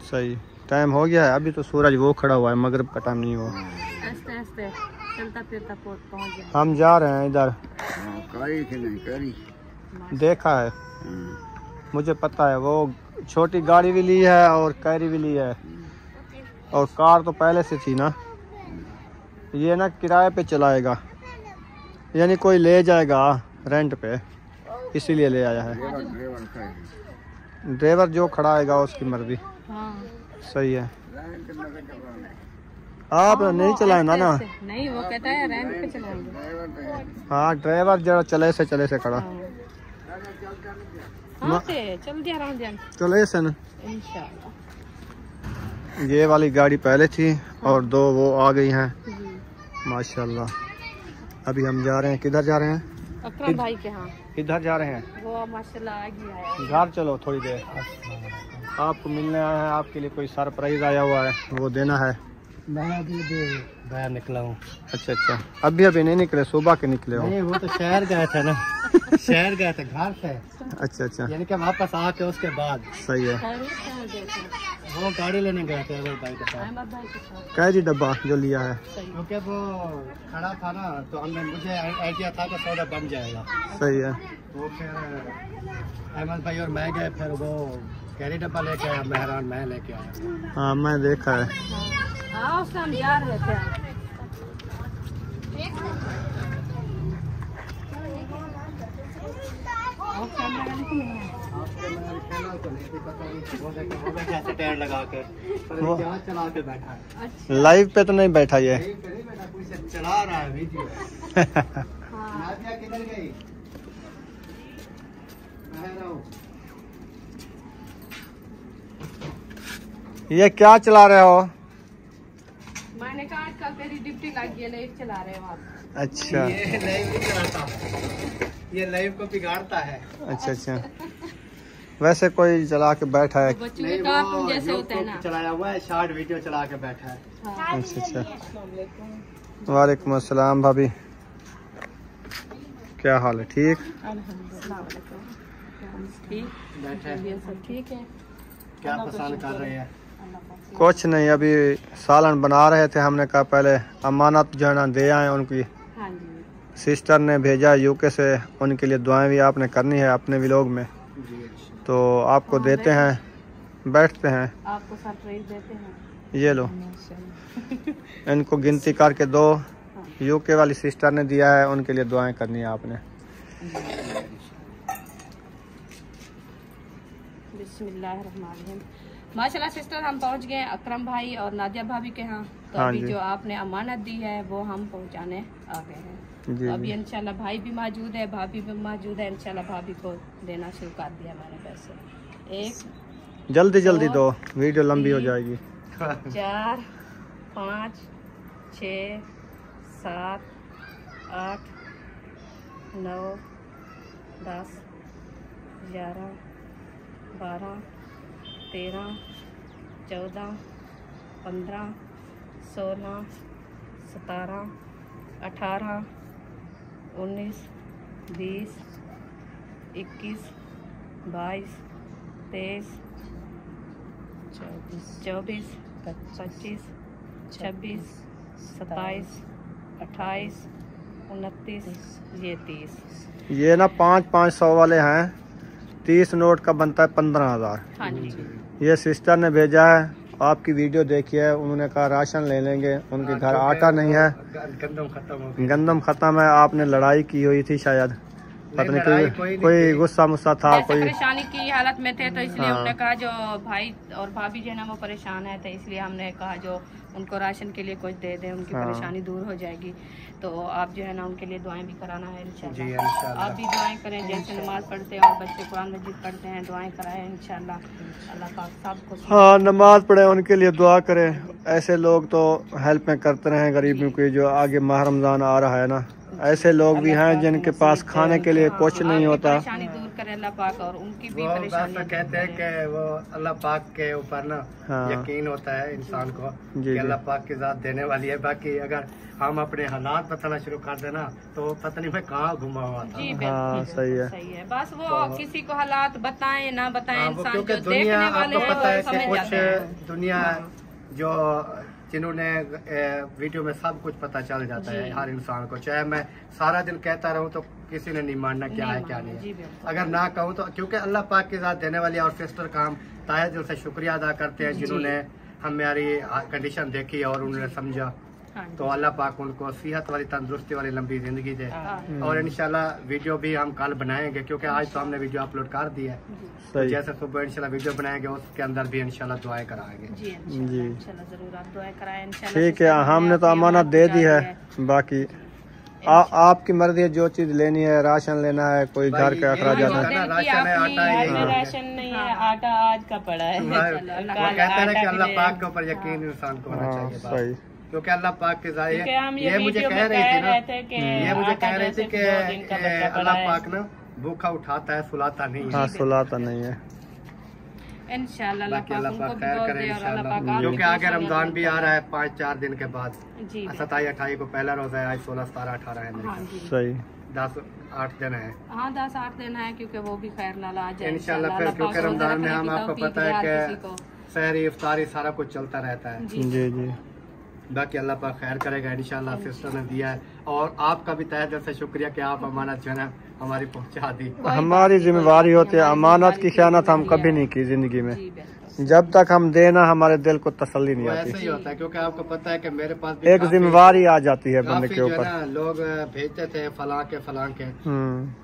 सही टाइम हो गया है, अभी तो सूरज वो खड़ा हुआ है, मगरिब का टाइम नहीं हुआ। आस्ते आस्ते चलता फिरता पहुंच गया। हम जा रहे हैं इधर। देखा है, मुझे पता है, वो छोटी गाड़ी भी ली है और कैरी भी ली है, और कार तो पहले से थी ना। ये ना किराए पे चलाएगा, यानी कोई ले जाएगा रेंट पे, इसीलिए ले आया है। ड्राइवर जो खड़ा आएगा उसकी मर्जी। हाँ। सही है। आप नहीं चलाएंगा ना? नहीं, वो कहता है रेंट पे चलाएंगे। हाँ, ड्राइवर जरा चले से खड़ा। हाँ, चल दिया रमजान। चले से ना। इंशाल्लाह। ये वाली गाड़ी पहले थी और 2 वो आ गई हैं माशाल्लाह। अभी हम जा रहे हैं, किधर जा रहे हैं? अकरम भाई के यहाँ। इधर जा रहे हैं, वो माशाल्लाह आ गया है। घर चलो थोड़ी देर, आपको मिलने आए हैं, आपके लिए कोई सरप्राइज आया हुआ है, वो देना है। मैं अभी बाहर निकला हूँ। अच्छा, अभी नहीं निकले, सुबह के निकले हो? नहीं, वो तो शहर गए थे ना। शहर गए थे, घर से। अच्छा, यानी कि वापस आके उसके बाद। सही है। वो गाड़ी लेने गए थे अहमद भाई के साथ। कैरी डब्बा जो लिया है, क्योंकि वो खड़ा था ना, तो हमने मुझे आइडिया था कि सौदा बन जाएगा। सही है। वो फिर अहमद भाई और मैं गए, फिर वो कैरी डब्बा लेके आया, मेहरान मैं लेके आया। हाँ, मैं देखा है। हाँ, उससे हम जा रहे थे। लगा के चला के बैठा है। लाइव पे तो नहीं बैठा ये। चला रहा है वीडियो। किधर गई? ये क्या चला रहे हो? मैंने कहा आजकल तेरी ड्यूटी लगी है, लाइव चला रहे हो आप। अच्छा, ये लाइव नहीं चलाता, ये लाइव को बिगाड़ता है। अच्छा। वैसे कोई चला के बैठा है? बच्चों के कार्टून जैसे होते हैं ना, चलाया हुआ है, शॉर्ट वीडियो चला के बैठा है। हाँ। अच्छा। वालेकुम अस्सलाम भाभी, क्या हाल है? ठीक? ठीक, बैठे ये सब ठीक है। क्या पसंद कर रहे हैं? कुछ नहीं, अभी सालन बना रहे थे, हमने कहा पहले अमानत जो है ना दे आए उनकी। हाँ जी। सिस्टर ने भेजा यूके से, उनके लिए दुआएं भी आपने करनी है अपने व्लॉग में, तो आपको देते हैं, बैठते हैं, आपको सरप्राइज देते हैं। ये लो, इनको गिनती करके दो, यूके वाली सिस्टर ने दिया है, उनके लिए दुआएं करनी है आपने। बिस्मिल्लाहिर्रहमानिर्रहीम। माशाल्लाह सिस्टर, हम पहुंच गए अकरम भाई और नादिया भाभी के यहाँ। तो हाँ अभी जी। जो आपने अमानत दी है वो हम पहुंचाने आ गए हैं। जी, तो अभी जी। इंशाल्लाह भाई भी मौजूद है, भाभी भी मौजूद है। इंशाल्लाह भाभी को देना शुरू कर दिया मैंने पैसे। एक, जल्दी जल्दी दो, वीडियो लंबी हो जाएगी। 4, 5, 6, 7, 8, 9, 10, 11, 12, 13, 14, 15, 16, 17, 18, 19, 20, 21, 22, 23, 24, 25, 26, 27, 28, 29, ये 30। ये ना 500 वाले हैं, 30 नोट का बनता है 15,000। हाँ जी। ये सिस्टर ने भेजा है, आपकी वीडियो देखी है, उन्होंने कहा राशन ले लेंगे, उनके घर आटा नहीं है, गंदम खत्म हो गया। गंदम खत्म है। आपने लड़ाई की हुई थी शायद, पता नहीं कोई गुस्सा मुस्सा था ऐसे कोई। परेशानी की हालत में थे, तो इसलिए हाँ। हमने कहा जो भाई और भाभी जो है ना वो परेशान है, तो इसलिए हमने कहा जो उनको राशन के लिए कुछ दे दें, उनकी हाँ। परेशानी दूर हो जाएगी। तो आप जो है ना उनके लिए दुआएं भी कराना है जी इंशाल्लाह। इंशाल्लाह। आप भी दुआएं करें, जैसे नमाज पढ़ते हैं और बच्चे कुरान मजीद पढ़ते हैं, दुआएं कराएं इंशाल्लाह। अल्लाह पाक सबको। हाँ, नमाज पढ़े, उनके लिए दुआ करें। ऐसे लोग तो हेल्प में करते रहे गरीबों की, जो आगे माह रमजान आ रहा है ना, ऐसे लोग भी हैं जिनके पास खाने के लिए कुछ नहीं होता। परेशानी दूर करे अल्लाह पाक, और उनकी भी वो बस परेशानी कहते हैं कि वो अल्लाह पाक के ऊपर ना हाँ। यकीन होता है इंसान को जी, कि जी। अल्लाह पाक की जात देने वाली है। बाकी अगर हम अपने हालात बताना शुरू कर देना तो पता नहीं मैं कहाँ घुमा हुआ था। जी हाँ, बिल्कुल सही है। सही है। बस वो किसी को हालात बताएं ना बताएं, हाँ, वो इंसान क्योंकि जो दुनिया देखने वाले आपको हैं पता है वो कि समझ जाते हैं। कुछ दुनिया जो जिन्होंने वीडियो में सब कुछ पता चल जाता है हर इंसान को, चाहे मैं सारा दिन कहता रहूं तो किसी ने नहीं मानना क्या है क्या नहीं जी है। बिल्कुल। अगर ना कहूं तो क्योंकि अल्लाह पाक की जात देने वाली है। और सिस्टर का हम ताहे दिल से शुक्रिया अदा करते हैं जिन्होंने हमारी कंडीशन देखी और उन्होंने समझा। हाँ जी। तो अल्लाह पाक उनको सेहत वाली, तंदुरुस्ती वाली लंबी जिंदगी दे। हाँ। और इंशाल्लाह वीडियो भी हम कल बनाएंगे, क्योंकि आज तो हमने वीडियो अपलोड कर दी है। तो सही। जैसे सुबह इंशाल्लाह वीडियो बनाएंगे उसके अंदर भी इंशाल्लाह दुआएं कराएंगे। जी जी। इंशाल्लाह जरूर आप दुआएं कराएं इंशाल्लाह। ठीक है, हमने तो अमानत दे दी है, बाकी आपकी मर्जी है, जो चीज लेनी है, राशन लेना है, कोई घर का अखराज ये जाना होता है। है ना, राशन है, आटा है, यही है। राशन नहीं है, आटा आज का पड़ा है। वो कहते हैं ना कि अल्लाह पाक के ऊपर यकीन इंसान को होना हाँ, चाहिए बस। सही। क्योंकि अल्लाह पाक के क्योंकि जाहिर हम ये मुझे वीडियो कह में रही थी ना, रहे थे कि ये मुझे आटा कह रही थी जैसे कि 2 दिन का बच्चा पड़ा अल्लाह है। पाक ना भूखा उठाता है, सुलाता नहीं हाँ, है। सुलाता नहीं है। इंशाल्लाह बाकी अल्लाह उनको पाक भी खैर बोल करे दे और अल्लाह इंशाल्लाह। पाक आपकी क्योंकि आगे परेशानियां रमजान दूर भी आ रहा है 5-4 दिन के बाद। जी 27-28 को पहला रोजा है, आज 16-17-18 है मेरे हाँ ख्याल। जी। सही। 10-8 दिन है हाँ 10-8 दिन है, क्योंकि वो भी खैर नाला आ जाए इंशाल्लाह। फिर क्योंकि रमजान में हम आपको पता है कि सहरी इफ्तारी सारा कुछ चलता रहता है। जी जी जी। बाकी अल्लाह पाक खैर करेगा इंशाल्लाह। सिस्टर ने दिया है और आपका भी तहे दिल से शुक्रिया कि आप अमानत जो है ना हमारी पहुंचा दी। हमारी जिम्मेवारी होती है, अमानत की खयानत हम कभी नहीं की जिंदगी में। जी बिल्कुल। जब तक हम देना, हमारे दिल को तसल्ली नहीं वो आती। ऐसे ही होता है, क्योंकि आपको पता है कि मेरे पास भी एक जिम्मेवारी आ जाती है बंदे काफी के जो है ऊपर। ना लोग भेजते थे फलां के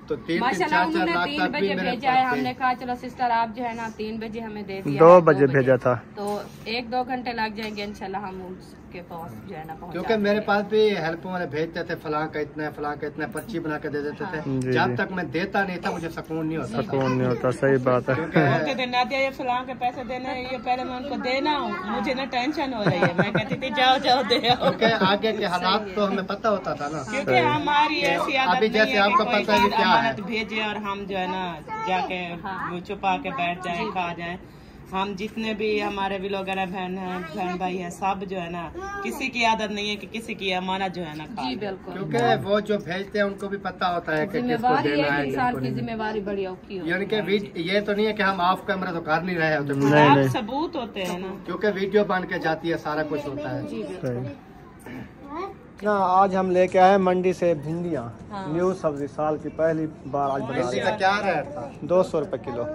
तो 3-3 माशाल्लाह 4-4 उन्होंने लाख 3 तक भी बजे मेरे भेजा है। पास हमने कहा चलो सिस्टर आप जो है ना 3 बजे हमें दे दिया 2 है, बजे भेजा था। तो 1-2 घंटे लग जाएंगे इंशाल्लाह हम उसके पास जो है ना पहुंचा क्योंकि मेरे पास भी हेल्प वाले भेजते थे फलां का इतना है, फलां का इतना है, पर्ची बना के दे देते थे। जी, जब जी। तक मैं देता नहीं था मुझे सुकून नहीं होता था। कौन नहीं होता, सही बात है। बोलते थे नादिया ये फलां के पैसे देने हैं, ये पहले मैं उनको देना हूँ, मुझे ना टेंशन हो रही है। मैं कहती थी जाओ जाओ दे आओ, क्योंकि आगे के हालात तो हमें पता होता था ना। क्योंकि हमारी ऐसी आदत अभी जैसे नहीं है कि आपको कोई पता है कि चीज क्या है। अमानत भेजे और हम जो है ना जाके छुपा के बैठ जाएं, खा जाएं। हम जितने भी हमारे व्लॉगर है, बहन भाई है, सब जो है ना, किसी की आदत नहीं है कि किसी की अमानत जो है ना खा। जी बिल्कुल, क्योंकि वो जो भेजते हैं उनको भी पता होता है कि किसको देना है, इंसान की जिम्मेवारी बड़ी औखी होती है। यानी कि ये तो नहीं है कि हम ऑफ कैमरा तो कर नहीं रहे होते, आप सबूत होते हैं ना, क्योंकि वीडियो बन के जाती है, सारा कुछ होता है। ना आज हम लेके आए मंडी से भिंडियाँ, न्यू सब्जी, साल की पहली बार आज बना भिंडी का क्या रेट था? 200 रुपए किलो।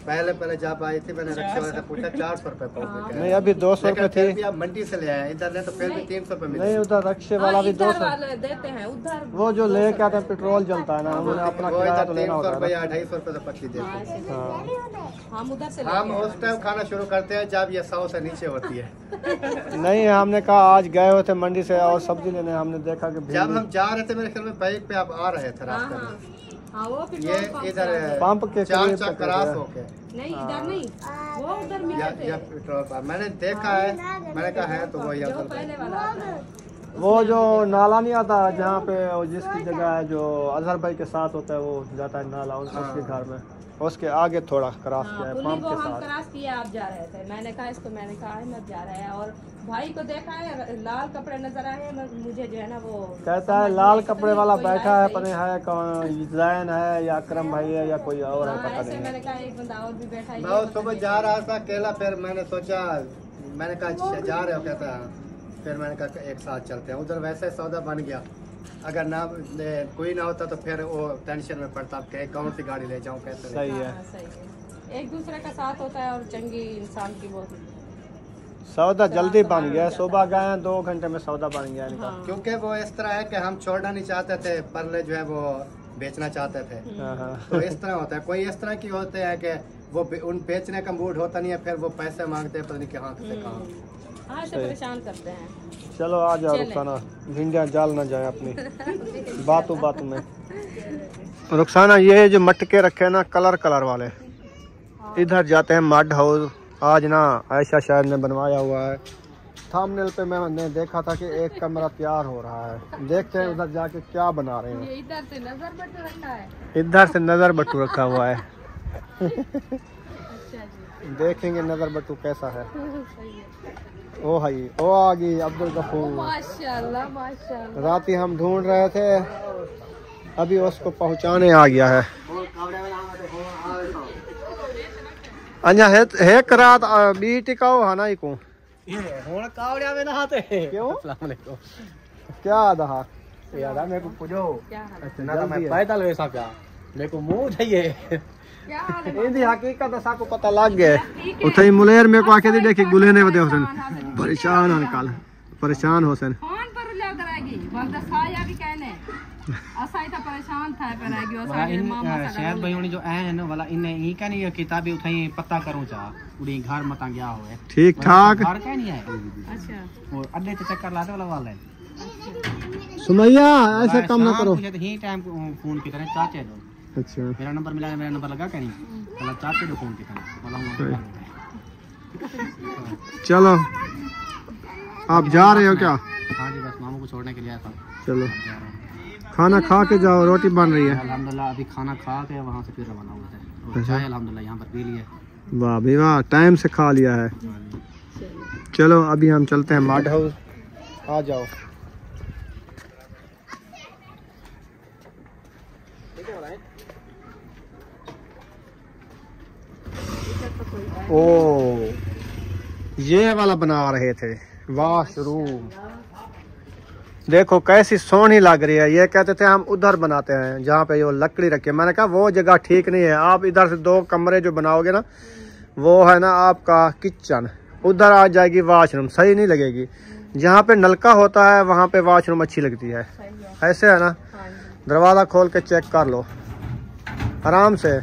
पहले जब आई थी मैंने रक्षा वाले से पूछा 400 रुपए पाव। नहीं अभी 200 रुपए थे। आप मंडी से ले आए, इधर ले तो फिर भी 300 रुपए मिले। नहीं उधर रक्षे वाला भी 200 देते हैं उधर। वो जो लेके आते हैं पेट्रोल जलता है ना, उन्हें अपना किराया तो लेना होता है। 250 रुपए तो पच्ची देते हैं। हम उधर से हम उस टाइम खाना शुरू करते हैं जब ये 100 से नीचे होती है। नहीं हमने कहा आज गए हुए थे मंडी से और सब्जी लेने, हमने देखा कि जब हम जा रहे थे मेरे ख्याल में बाइक पे आप आ रहे थे रास्ते में, ये इधर पंप के चार चक क्रॉस होके, नहीं इधर नहीं, वो उधर मिले थे। या पेट्रोल पंप मैंने देखा है, मैंने कहा है तो वही जो पहले वाला आता है। वो जो नाला नहीं आता जहाँ पे जिसकी जगह है जो अजहर भाई के साथ होता है, वो जाता है नाला उसके घर में, उसके आगे थोड़ा क्रॉस किया है पंप के साथ। क्रॉस किया, आप जा रहे थे, मैंने कहा इसको, मैंने कहा अहमद जा रहा है और भाई को देखा है लाल कपड़े नजर आए, मुझे जो है ना वो कहता है लाल कपड़े वाला बैठा है, पता है कौन जैन है या अकरम भाई है या कोई और है पता नहीं। मैंने कहा एक बंदा और भी बैठा है। मैं सुबह जा रहा था अकेला, फिर मैंने सोचा, मैंने कहा जा रहे हो, कहता फिर मैंने कहा एक साथ चलते हैं। उधर वैसे सौदा बन गया, अगर ना कोई ना होता तो फिर वो टेंशन में पड़ता कि कौन सी गाड़ी ले जाऊं, कैसे। सही है, सही है, एक दूसरे का साथ होता है और चंगी इंसान की वो सौदा जल्दी बन गया। सुबह गए 2 घंटे में सौदा बन गया इनका। क्योंकि वो इस तरह है कि हम छोड़ना नहीं चाहते थे, परले जो है वो बेचना चाहते थे, तो इस तरह होता है। कोई इस तरह की होते हैं कि वो उन बेचने का मूड होता नहीं है, फिर वो पैसे मांगते हैं, पता नहीं कहाँ से कहाँ से परेशान करते हैं। चलो आ जाओ रुखसाना, भिंडियाँ जाल ना जाए अपनी बातों में। रुखसाना ये जो मटके रखे हैं ना कलर वाले, इधर जाते हैं मड हाउस। आज ना आयशा शायद ने बनवाया हुआ है, थंबनेल पे मैंने देखा था कि एक कमरा तैयार हो रहा है, देखते हैं उधर जाके क्या बना रहे हैं। इधर से नजर बट्टू रखा है, इधर से नजर बट्टू रखा हुआ है। देखेंगे नजर बट्टू कैसा है। ओ भाई ओ आ गई अब्दुल गफूर, माशाल्लाह माशाल्लाह। रात ही हम ढूंढ रहे थे, अभी उसको पहुंचाने आ गया है। अच्छा है करात बी टिकाओ है ना इको हुण कावड़िया में नहाते हैं। क्यों अस्सलाम वालेकुम। क्या दहा यार मेरे को पूछो अच्छा ना, तो मैं पैदल वैसा क्या मेरे को मुंह चाहिए। इंदी हकीकत साको पता लग गया। उथे मुलेर में को आके दी देखी गुले ने वदे हुसैन परेशान होने काल परेशान हुसैन फोन पर ले कराएगी बंदा साया भी कहने असाई तो परेशान था पर आगे असा मेरे मामा शायद भाई उनी जो आए हैं ना वाला इन्ने ई का नहीं किताबी उठाई पता करूं चा उड़ी घर मता गया होए ठीक ठाक घर का नहीं है। अच्छा और अड्डे पे चक्कर लाते वाला वाला है। सुमैया ऐसे काम ना करो। ही टाइम फोन की तरह चाचे दो। अच्छा मेरा नंबर मिला, मेरा नंबर लगा क्या नहीं वाला चाचे दो फोन की तरह वाला। चलो आप जा रहे हो क्या? हाँ जी बस मामू को छोड़ने के लिए आया था। चलो खाना खा के जाओ, रोटी बन रही है। अल्हम्दुलिल्लाह अभी खाना खा के वहाँ से फिर रवाना हुआ है और चाय अल्हम्दुलिल्लाह यहाँ पर पी लिए। वाह भी वाह, टाइम से खा लिया है। चलो अभी हम चलते हैं मड हाउस, आ जाओ। ओ ये वाला बना रहे थे वॉशरूम, देखो कैसी सोहनी लग रही है। ये कहते थे हम उधर बनाते हैं जहाँ पे ये लकड़ी रखी है। मैंने कहा वो जगह ठीक नहीं है, आप इधर से 2 कमरे जो बनाओगे ना वो है ना आपका किचन, उधर आ जाएगी वॉशरूम, सही नहीं लगेगी। जहाँ पे नलका होता है वहाँ पे वॉशरूम अच्छी लगती है। ऐसे है ना, दरवाज़ा खोल के चेक कर लो आराम से।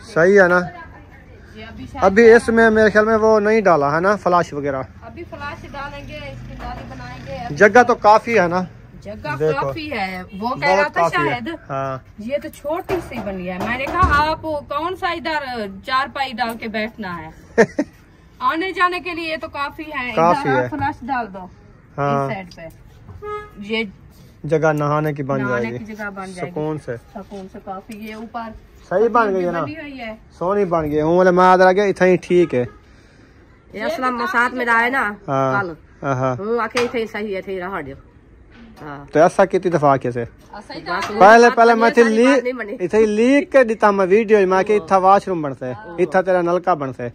सही है ना। अभी इसमें मेरे ख्याल में वो नहीं डाला है ना फ्लैश वगैरह, अभी फ्लैश डालेंगे, इसकी जाली बनाएंगे। जगह तो काफी है ना, जगह काफी है। वो कह रहा था शायद हाँ। ये तो छोटी सी बनी है। मैंने कहा आप कौन सा इधर 4 पाई डाल के बैठना है आने जाने के लिए तो काफी है। काफी है। फ्लैश डाल दो हाँ। इस साइड पे। ये जगह नहाने की बन नहाने जाएगी, की जगह बन जाएगी सुकून से काफी। ये ऊपर सही बन गई है ना, बनी हुई है। सोनी बन गई हूँ मैं आ गया इतना ही ठीक है। ये असलम साथ में रहा है ना हाँ कल हाँ आके थे सही है थे रहा जो। हाँ तो ऐसा कितनी दफा कैसे पहले मैं इथे लीक के दिता मैं वीडियो मैं कि इतना वाशरूम बनता है इतना तेरा नलका बनता है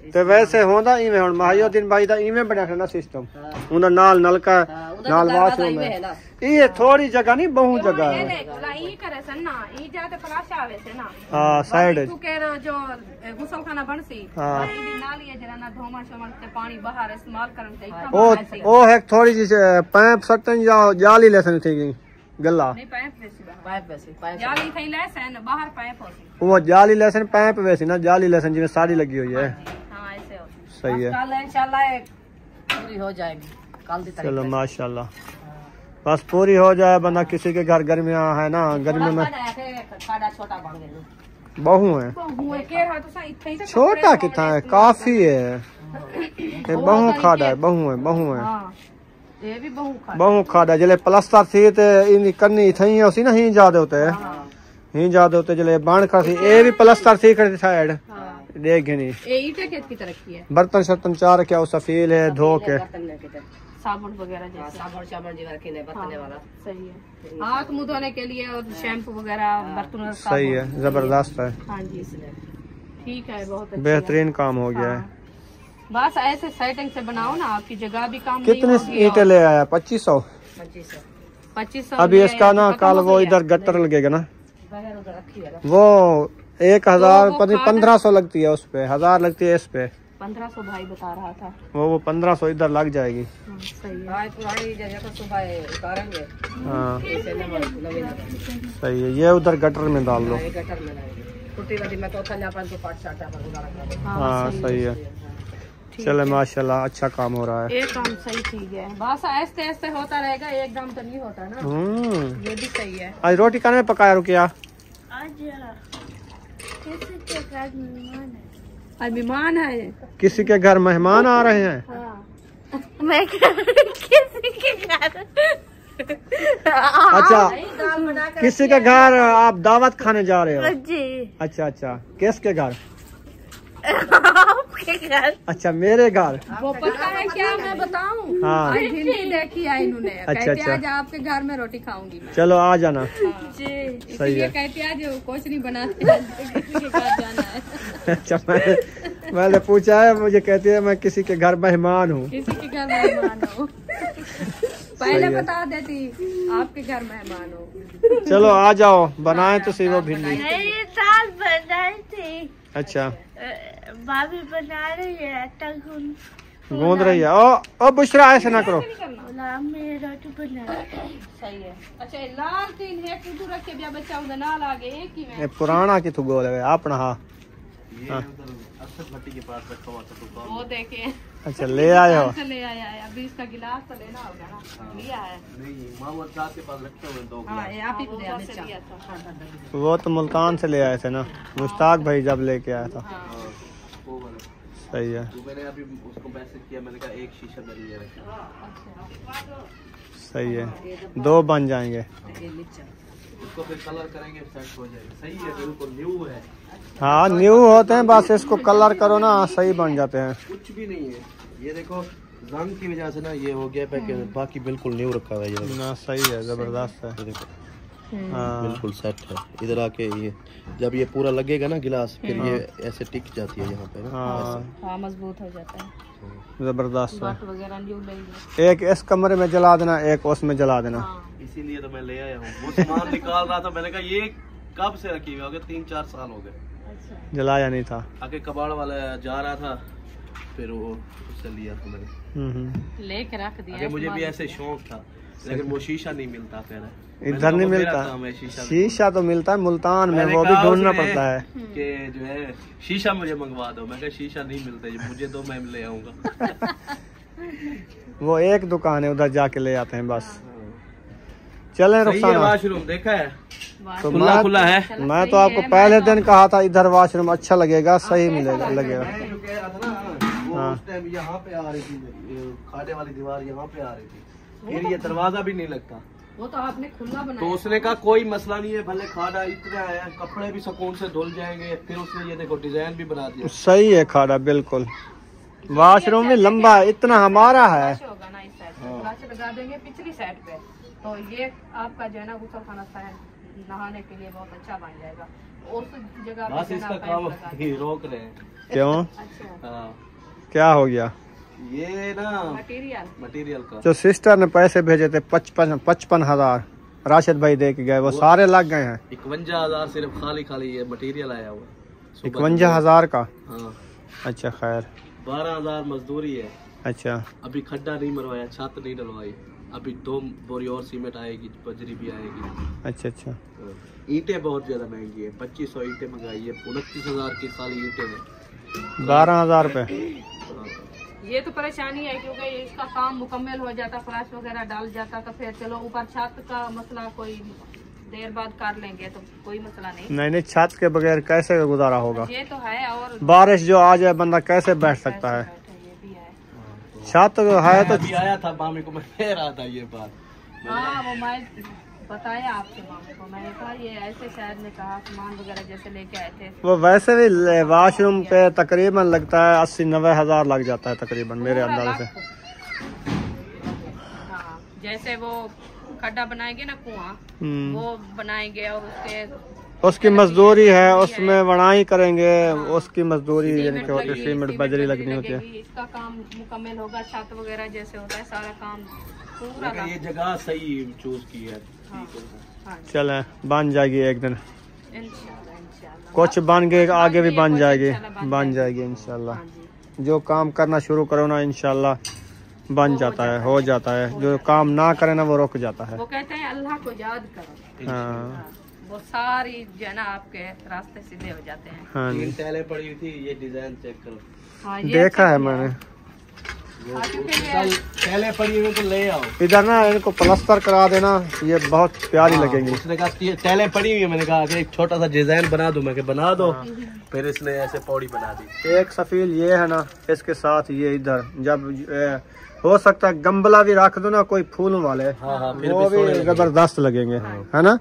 तो वैसे होंदा इवें हुन महायुद्दीन भाई दा इवें बना ना सिस्टम उनदा नाल नलका नाल वाशरूम है। ये थोड़ी जगह नहीं बहु जगह है। ई करे सन ना ई जाते फ्लश आवे से ना हां साइड तू के जो गुसलखाना बनसी हां ई नाली है जरा ना धोमा शमन से पानी बाहर इस्तेमाल करन ओ है थोड़ी जी पाइप सटन जाली लेसन थी गई गल्ला नहीं पाइप वैसे जाली थई लेसन बाहर पाइप होसी वो जाली लेसन पाइप वैसी ना जाली लेसन जिसमें साड़ी लगी हुई है। हां ऐसे होसी सही है कल इंशाल्लाह पूरी हो जाएगी कल दी तारीख। चलो माशाल्लाह बस पूरी हो जाए बंदा किसी के घर गर्मियां है ना गर्मी में छोटा बन गया बहू है छोटा कितना है काफी है बहू खाड़ा है बहू है ये भी बहू खाड़ा जले प्लास्टर थी ते इन करनी थई उसी ना ही ज्यादा होते है ही ज्यादा होते जले बाण का थी ये भी प्लास्टर थी कर साइड देख गनी ये ईंटें की तरह की है बर्तन शर्तन चार क्या सफील है धो के साबुन वगैरह जैसे साबुन जी रखे बरतने वाला सही है हाथ मुंह धोने के लिए और शैम्पू वगैरह बर्तनों का सही है जबरदस्त है। हाँ जी ठीक है बहुत बेहतरीन काम हो गया है। बस ऐसे सेटिंग से बनाओ ना आपकी जगह भी काम कितने ईंटें ले आया 2500 अभी इसका ना कल वो इधर गटर लगेगा ना वो 1000 1500 लगती है उस पे 1000 लगती है इस पे 1500 भाई बता रहा था वो 1500 इधर लग जाएगी। सही है पुरानी जगह तो सुबह उतारेंगे। हाँ सही है ये उधर गटर में डाल दो। हाँ सही है चले माशाल्लाह अच्छा काम हो रहा है। एक काम सही चीज है बस ऐसे ऐसे होता रहेगा एकदम तो नहीं होता ना ये भी सही है। आज रोटी खाने में पकाया रुकिया आज मेहमान है किसी के घर मेहमान आ रहे हैं। हाँ। मैं किसी के घर अच्छा किसी के घर आप दावत खाने जा रहे हो जी। अच्छा किसके घर आपके घर अच्छा मेरे घर वो पता है क्या मैं बताऊं हाँ हिंदी देखी है इन्होंने कहते आज आपके घर में रोटी खाऊंगी मैं। चलो आ जाना जी सही है कहते आज कुछ नहीं बनाते किसी के घर जाना है। अच्छा मैंने पूछा है मुझे कहती है मैं किसी के घर मेहमान हूँ किसी के घर मेहमान हूँ पहले बता देती आपके घर मेहमान हो। चलो आ जाओ बनाए तो सही वो भिंडी दाल बनाई थी अच्छा भाभी बना रही है गूंद रही है ओ बुशरा ऐसे ना करो रोटी बना सही है। अच्छा लाल तीन है तू रखे बिया बच्चा उधर ना लागे एक ही में पुराना की तू गोल है अपना हाँ भट्टी के पास रखा हुआ था वो देखे अच्छा ले आए हो ले आया है अभी इसका गिलास तो लेना होगा ना लिया है नहीं मामा साहब के पास रखे हुए 2 हाँ आप ही को दिया था वो तो मुल्तान से ले आए थे ना मुश्ताक भाई जब लेके आया था। सही है तो मैंने अभी उसको मैसेज किया मैंने कहा एक शीशा मेरे लिए रखा। सही है 2 बन जाएंगे उसको फिर कलर करेंगे सेट हो जाएगा। सही है बिल्कुल न्यू है। हाँ न्यू होते हैं बस इसको कलर करो ना सही बन जाते हैं। कुछ भी नहीं है ये देखो रंग की वजह से ना ये हो गया पैकेज बाकी बिल्कुल न्यू रखा हुआ है ये ना सही है जबरदस्त है देखो हाँ बिल्कुल सेट है। इधर आके ये जब ये पूरा लगेगा ना गिलास फिर ये ऐसे टिक जाती है यहाँ पे ना हाँ मजबूत हो जाता है जबरदस्त है। वगैरह न्यू लेंगे एक इस कमरे में जला देना एक उसमें जला देना। इसीलिए तो मैं ले आया हूँ वो सामान निकाल रहा था मैंने कहा ये कब से रखी हुई हो गए 3-4 साल हो गए जलाया नहीं था आके कबाड़ वाला जा रहा था फिर वो उससे लिया था मैंने लेके रख दिया। मुझे भी ऐसे शौक था लेकिन वो शीशा नहीं मिलता फिर इधर नहीं मिलता शीशा तो मिलता है मुल्तान में वो भी ढूंढना पड़ता है कि जो है शीशा मुझे मंगवा दो। मैं कहा शीशा नहीं मिलता मुझे तो मैं ले आऊंगा। वो एक दुकान है उधर जाके ले आते हैं बस। चले रुखसाना वाशरूम देखा है तो खुला है। मैं तो आपको पहले दिन कहा था इधर वाशरूम अच्छा लगेगा सही मिलेगा लगेगा। जो कह रहा था ना वो उस टाइम यहाँ पे आ रही थी खाने वाली दीवार यहाँ पे आ रही थी फिर ये दरवाजा भी नहीं लगता वो तो आपने खुला बनाया। तो उसने कहा कोई मसला नहीं है, भले खाड़ा इतना आया, कपड़े भी सुकून से धुल जाएंगे। फिर उसने ये देखो डिजाइन भी बना दिया। सही है खाड़ा बिल्कुल। वॉशरूम भी लंबा इतना हमारा है। होगा ना इस साइड पे फ्लैश लगा देंगे पिछली साइड पे, तो ये आपका जो है ना गुसल खाना नहाने के लिए बहुत अच्छा बन जाएगा। उस जगह बस इसका काम ही रोक रहे हैं। क्यों? अच्छा हाँ क्या हो गया? ये ना मटेरियल का जो सिस्टर ने पैसे भेजे थे 55,000 राशिद भाई दे के गए, वो सारे लग गए हैं। 51,000 सिर्फ खाली ये मटेरियल आया हुआ। 51,000 का? हाँ। अच्छा खैर। 12,000 मजदूरी है। अच्छा अभी खड्डा नहीं मरवाया, छत नहीं डलवाई। अभी 2 बोरी और सीमेंट आएगी, बजरी भी आएगी। अच्छा अच्छा। ईंटें बहुत ज्यादा महंगी है, 2500 ईंटें मंगाई है। 29,000 की खाली ईंटें हैं। 12,000 रुपए। ये तो परेशानी है क्योंकि इसका काम मुकम्मल हो जाता, फ्लैश वगैरह डाल जाता तो फिर चलो ऊपर छत का मसला कोई देर बाद कर लेंगे तो कोई मसला नहीं। नहीं छत के बगैर कैसे गुजारा होगा? ये तो है। और बारिश जो आ जाए बंदा कैसे बैठ सकता है? ये भी है। छत है तो अभी आया था मामी को, मैं कह रहा था ये बात। हाँ वो मैं बताया आपके मामी को, मैंने कहा ये ऐसे शायद ने कहा सामान वगैरह जैसे लेके आए थे। वो वैसे भी वॉशरूम पे तकरीबन लगता है 80-90 हजार लग जाता है तकरीबन मेरे अंदाजे से। हाँ जैसे वो खड्डा बनाएंगे ना कुआं, वो बनाएंगे और उसकी मजदूरी है, उसमें बनाई करेंगे। उसकी मजदूरी सीमेंट बजरी लगनी होती है। इसका काम मुकम्मल होगा, छत वगैरह जैसे होता है सारा काम पूरा। ये जगह सही चूज की है। हाँ। चले बन जाएगी एक दिन, इंशाल्लाह कुछ बन गए आगे भी बन जाएगी, इंशाल्लाह। जो काम करना शुरू करो ना इंशाल्लाह बन जाता है, हो जाता है। जो काम ना करे ना वो रुक जाता है। वो कहते हैं अल्लाह को याद करो। हाँ वो सारी जो है ना आपके रास्ते सीधे हो जाते हैं। हाँ जी। टाइलें पड़ी हुई थी, ये डिजाइन चेक करो। हाँ, देखा है मैंने। पहले पड़ी हुई तो ले आओ इधर ना, इनको प्लास्टर करा देना, ये बहुत प्यारी लगेंगी। उसने कहा टैलें पड़ी हुई है, मैंने कहा कि एक छोटा सा डिजाइन बना दूं, मैं बना दो। फिर इसने ऐसे पौड़ी बना दी। एक सफील ये है ना, इसके साथ ये इधर जब हो सकता है गमला भी रख दो ना कोई फूल वाले, वो भी जबरदस्त लगेंगे, है ना।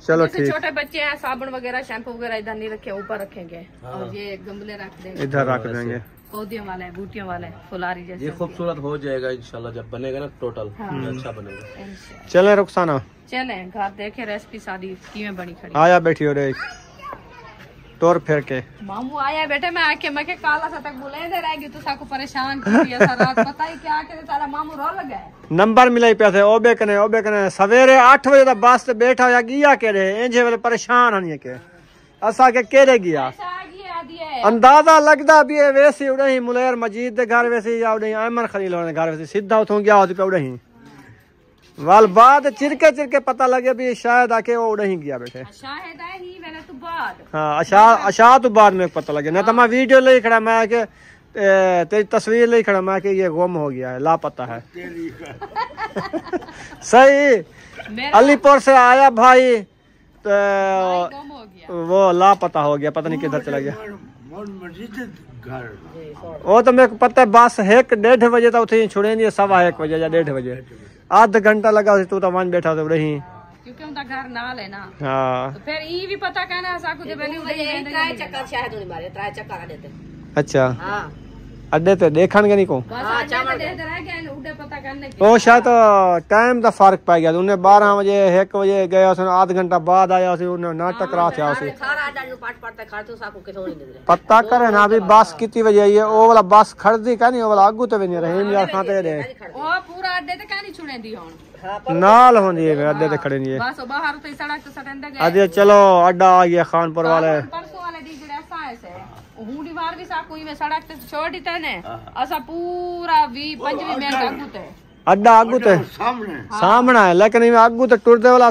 चलो ठीक। छोटे बच्चे हैं, साबुन वगैरह शैम्पू वगैरह इधर नहीं रखे, ऊपर रखेंगे और ये गमले रख देंगे, इधर रख देंगे। पौधियों वाले, बूटियों वाले, फुलारी जैसे। ये खूबसूरत हो जाएगा इंशाल्लाह जब बनेगा ना टोटल। अच्छा बनेगा। चले रुखसाना, चले घर देखे रेसिपी सारी किमें बनी खड़ी। आया बैठी हो रे तोर फिर के मामू आया बेटे, मैं आके मैं के काला सा तक बुले दे रहेगी तू साको परेशान की ऐसा रात पता ही क्या के तारा मामू रो लगा है। नंबर मिलाई पे थे ओबे कने सवेरे 8 बजे दा बस ते बैठा या गिया के रे इंजे वाले परेशान हनी के असा के केरे गया। अंदाजा लगदा भी है वैसे उड़ही मुलेर मजीद दे घर वैसे या उड़ही अहमद खलील ने घर वैसे सीधा उठो गया होती पे उड़ही वाल बाद चिरके पता लगे भी शायद आके वो उड़ही गया बेटे। शायद है ही मैंने तो बाद हाँ अशा तो बाद में पता लगे ना तो मैं वीडियो ले खड़ा मैं के तेरी तस्वीर ले खड़ा मैं के ये गुम हो गया है, लापता है। सही अलीपुर से आया भाई तो वो लापता हो गया, पता नहीं किधर चला गया। वो तो मेरे को पता है बस 1-1:30 बजे तक उठे छुड़े नहीं, 1:15 बजे या 1:30 बजे आधा घंटा लगा तू तो वन बैठा तो रही क्योंकि उनका घर नाल है ना। हाँ तो फिर ई भी पता कहना साकू दे पहले उड़े ट्राई चक्कर शायद उनी मारे ट्राई चक्कर आ देते। अच्छा हां अड्डे ते देखण के नहीं को हां चावल दे रह गए उड़े पता करने के ओ शायद टाइम दा फर्क पै गया। उन्हें 12 बजे 1 बजे गया उसे आधा घंटा बाद आया उसे उन्हें नाटक रात है उसे सारा डाल पाट पाट खा तो साकू के थोड़ी दे पता करे ना अभी बस कितनी बजे आई है। ओ वाला बस खड़दी का नहीं, ओ वाला आगू तो भी नहीं रहीम यार खाते रे ओ पूरा अड्डे ते कानी छुड़े दी हुन नाल होंदी है अड्डे ते खड़े नहीं है बस बाहर तो सड़क तो सटंदे गए। अरे चलो अड्डा आ गया खानपुर वाले परसों वाले दी जड़ा ऐसा है हूं दीवार भी साकू में सड़क ते छोड़ दी तने असा पूरा 20-25 मिनट आगू ते अड्डा आगू ते सामने है लेकिन इमे आगू ते टुरदे वाला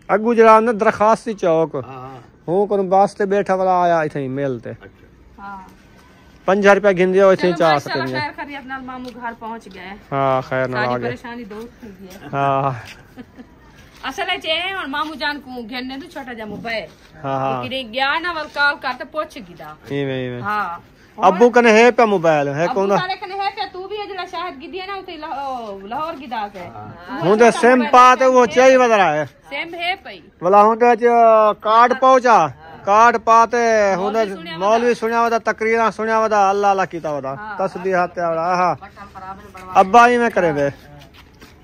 आगू जरा ना दरखास्ती चौक हूं कोन बस ते बैठा वाला आया इथे मेल ते हां 5,000 रुपया गिन दिया वैसे ही चाह सकेंगे। खैर खैरियत नाल मामू घर पहुंच गए। हां खैर ना आ गए, परेशानी दूर हो गई। हां असल है जे और मामू जान को घेरने तो छोटा जा मोबाइल हां कि गया ना वल कॉल करते पहुंच गया। इवे हां अब्बू कने है पे मोबाइल है कौन सारे कने है पे तू भी जड़ा तसबीहात की दिया ना उसे लाहौर की दास है हुंदे सिम पाते वो चई वदरा है सेम है पई भला हुंदे कार्ड पहुंचा कार्ड पाते हुंदे मौलवी सुनिया वदा तकरीरा सुनिया वदा अल्लाह अल्लाह कीता वदा तस्बीहात आहा अब्बा ही में करे वे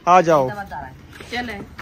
आ जाओ चले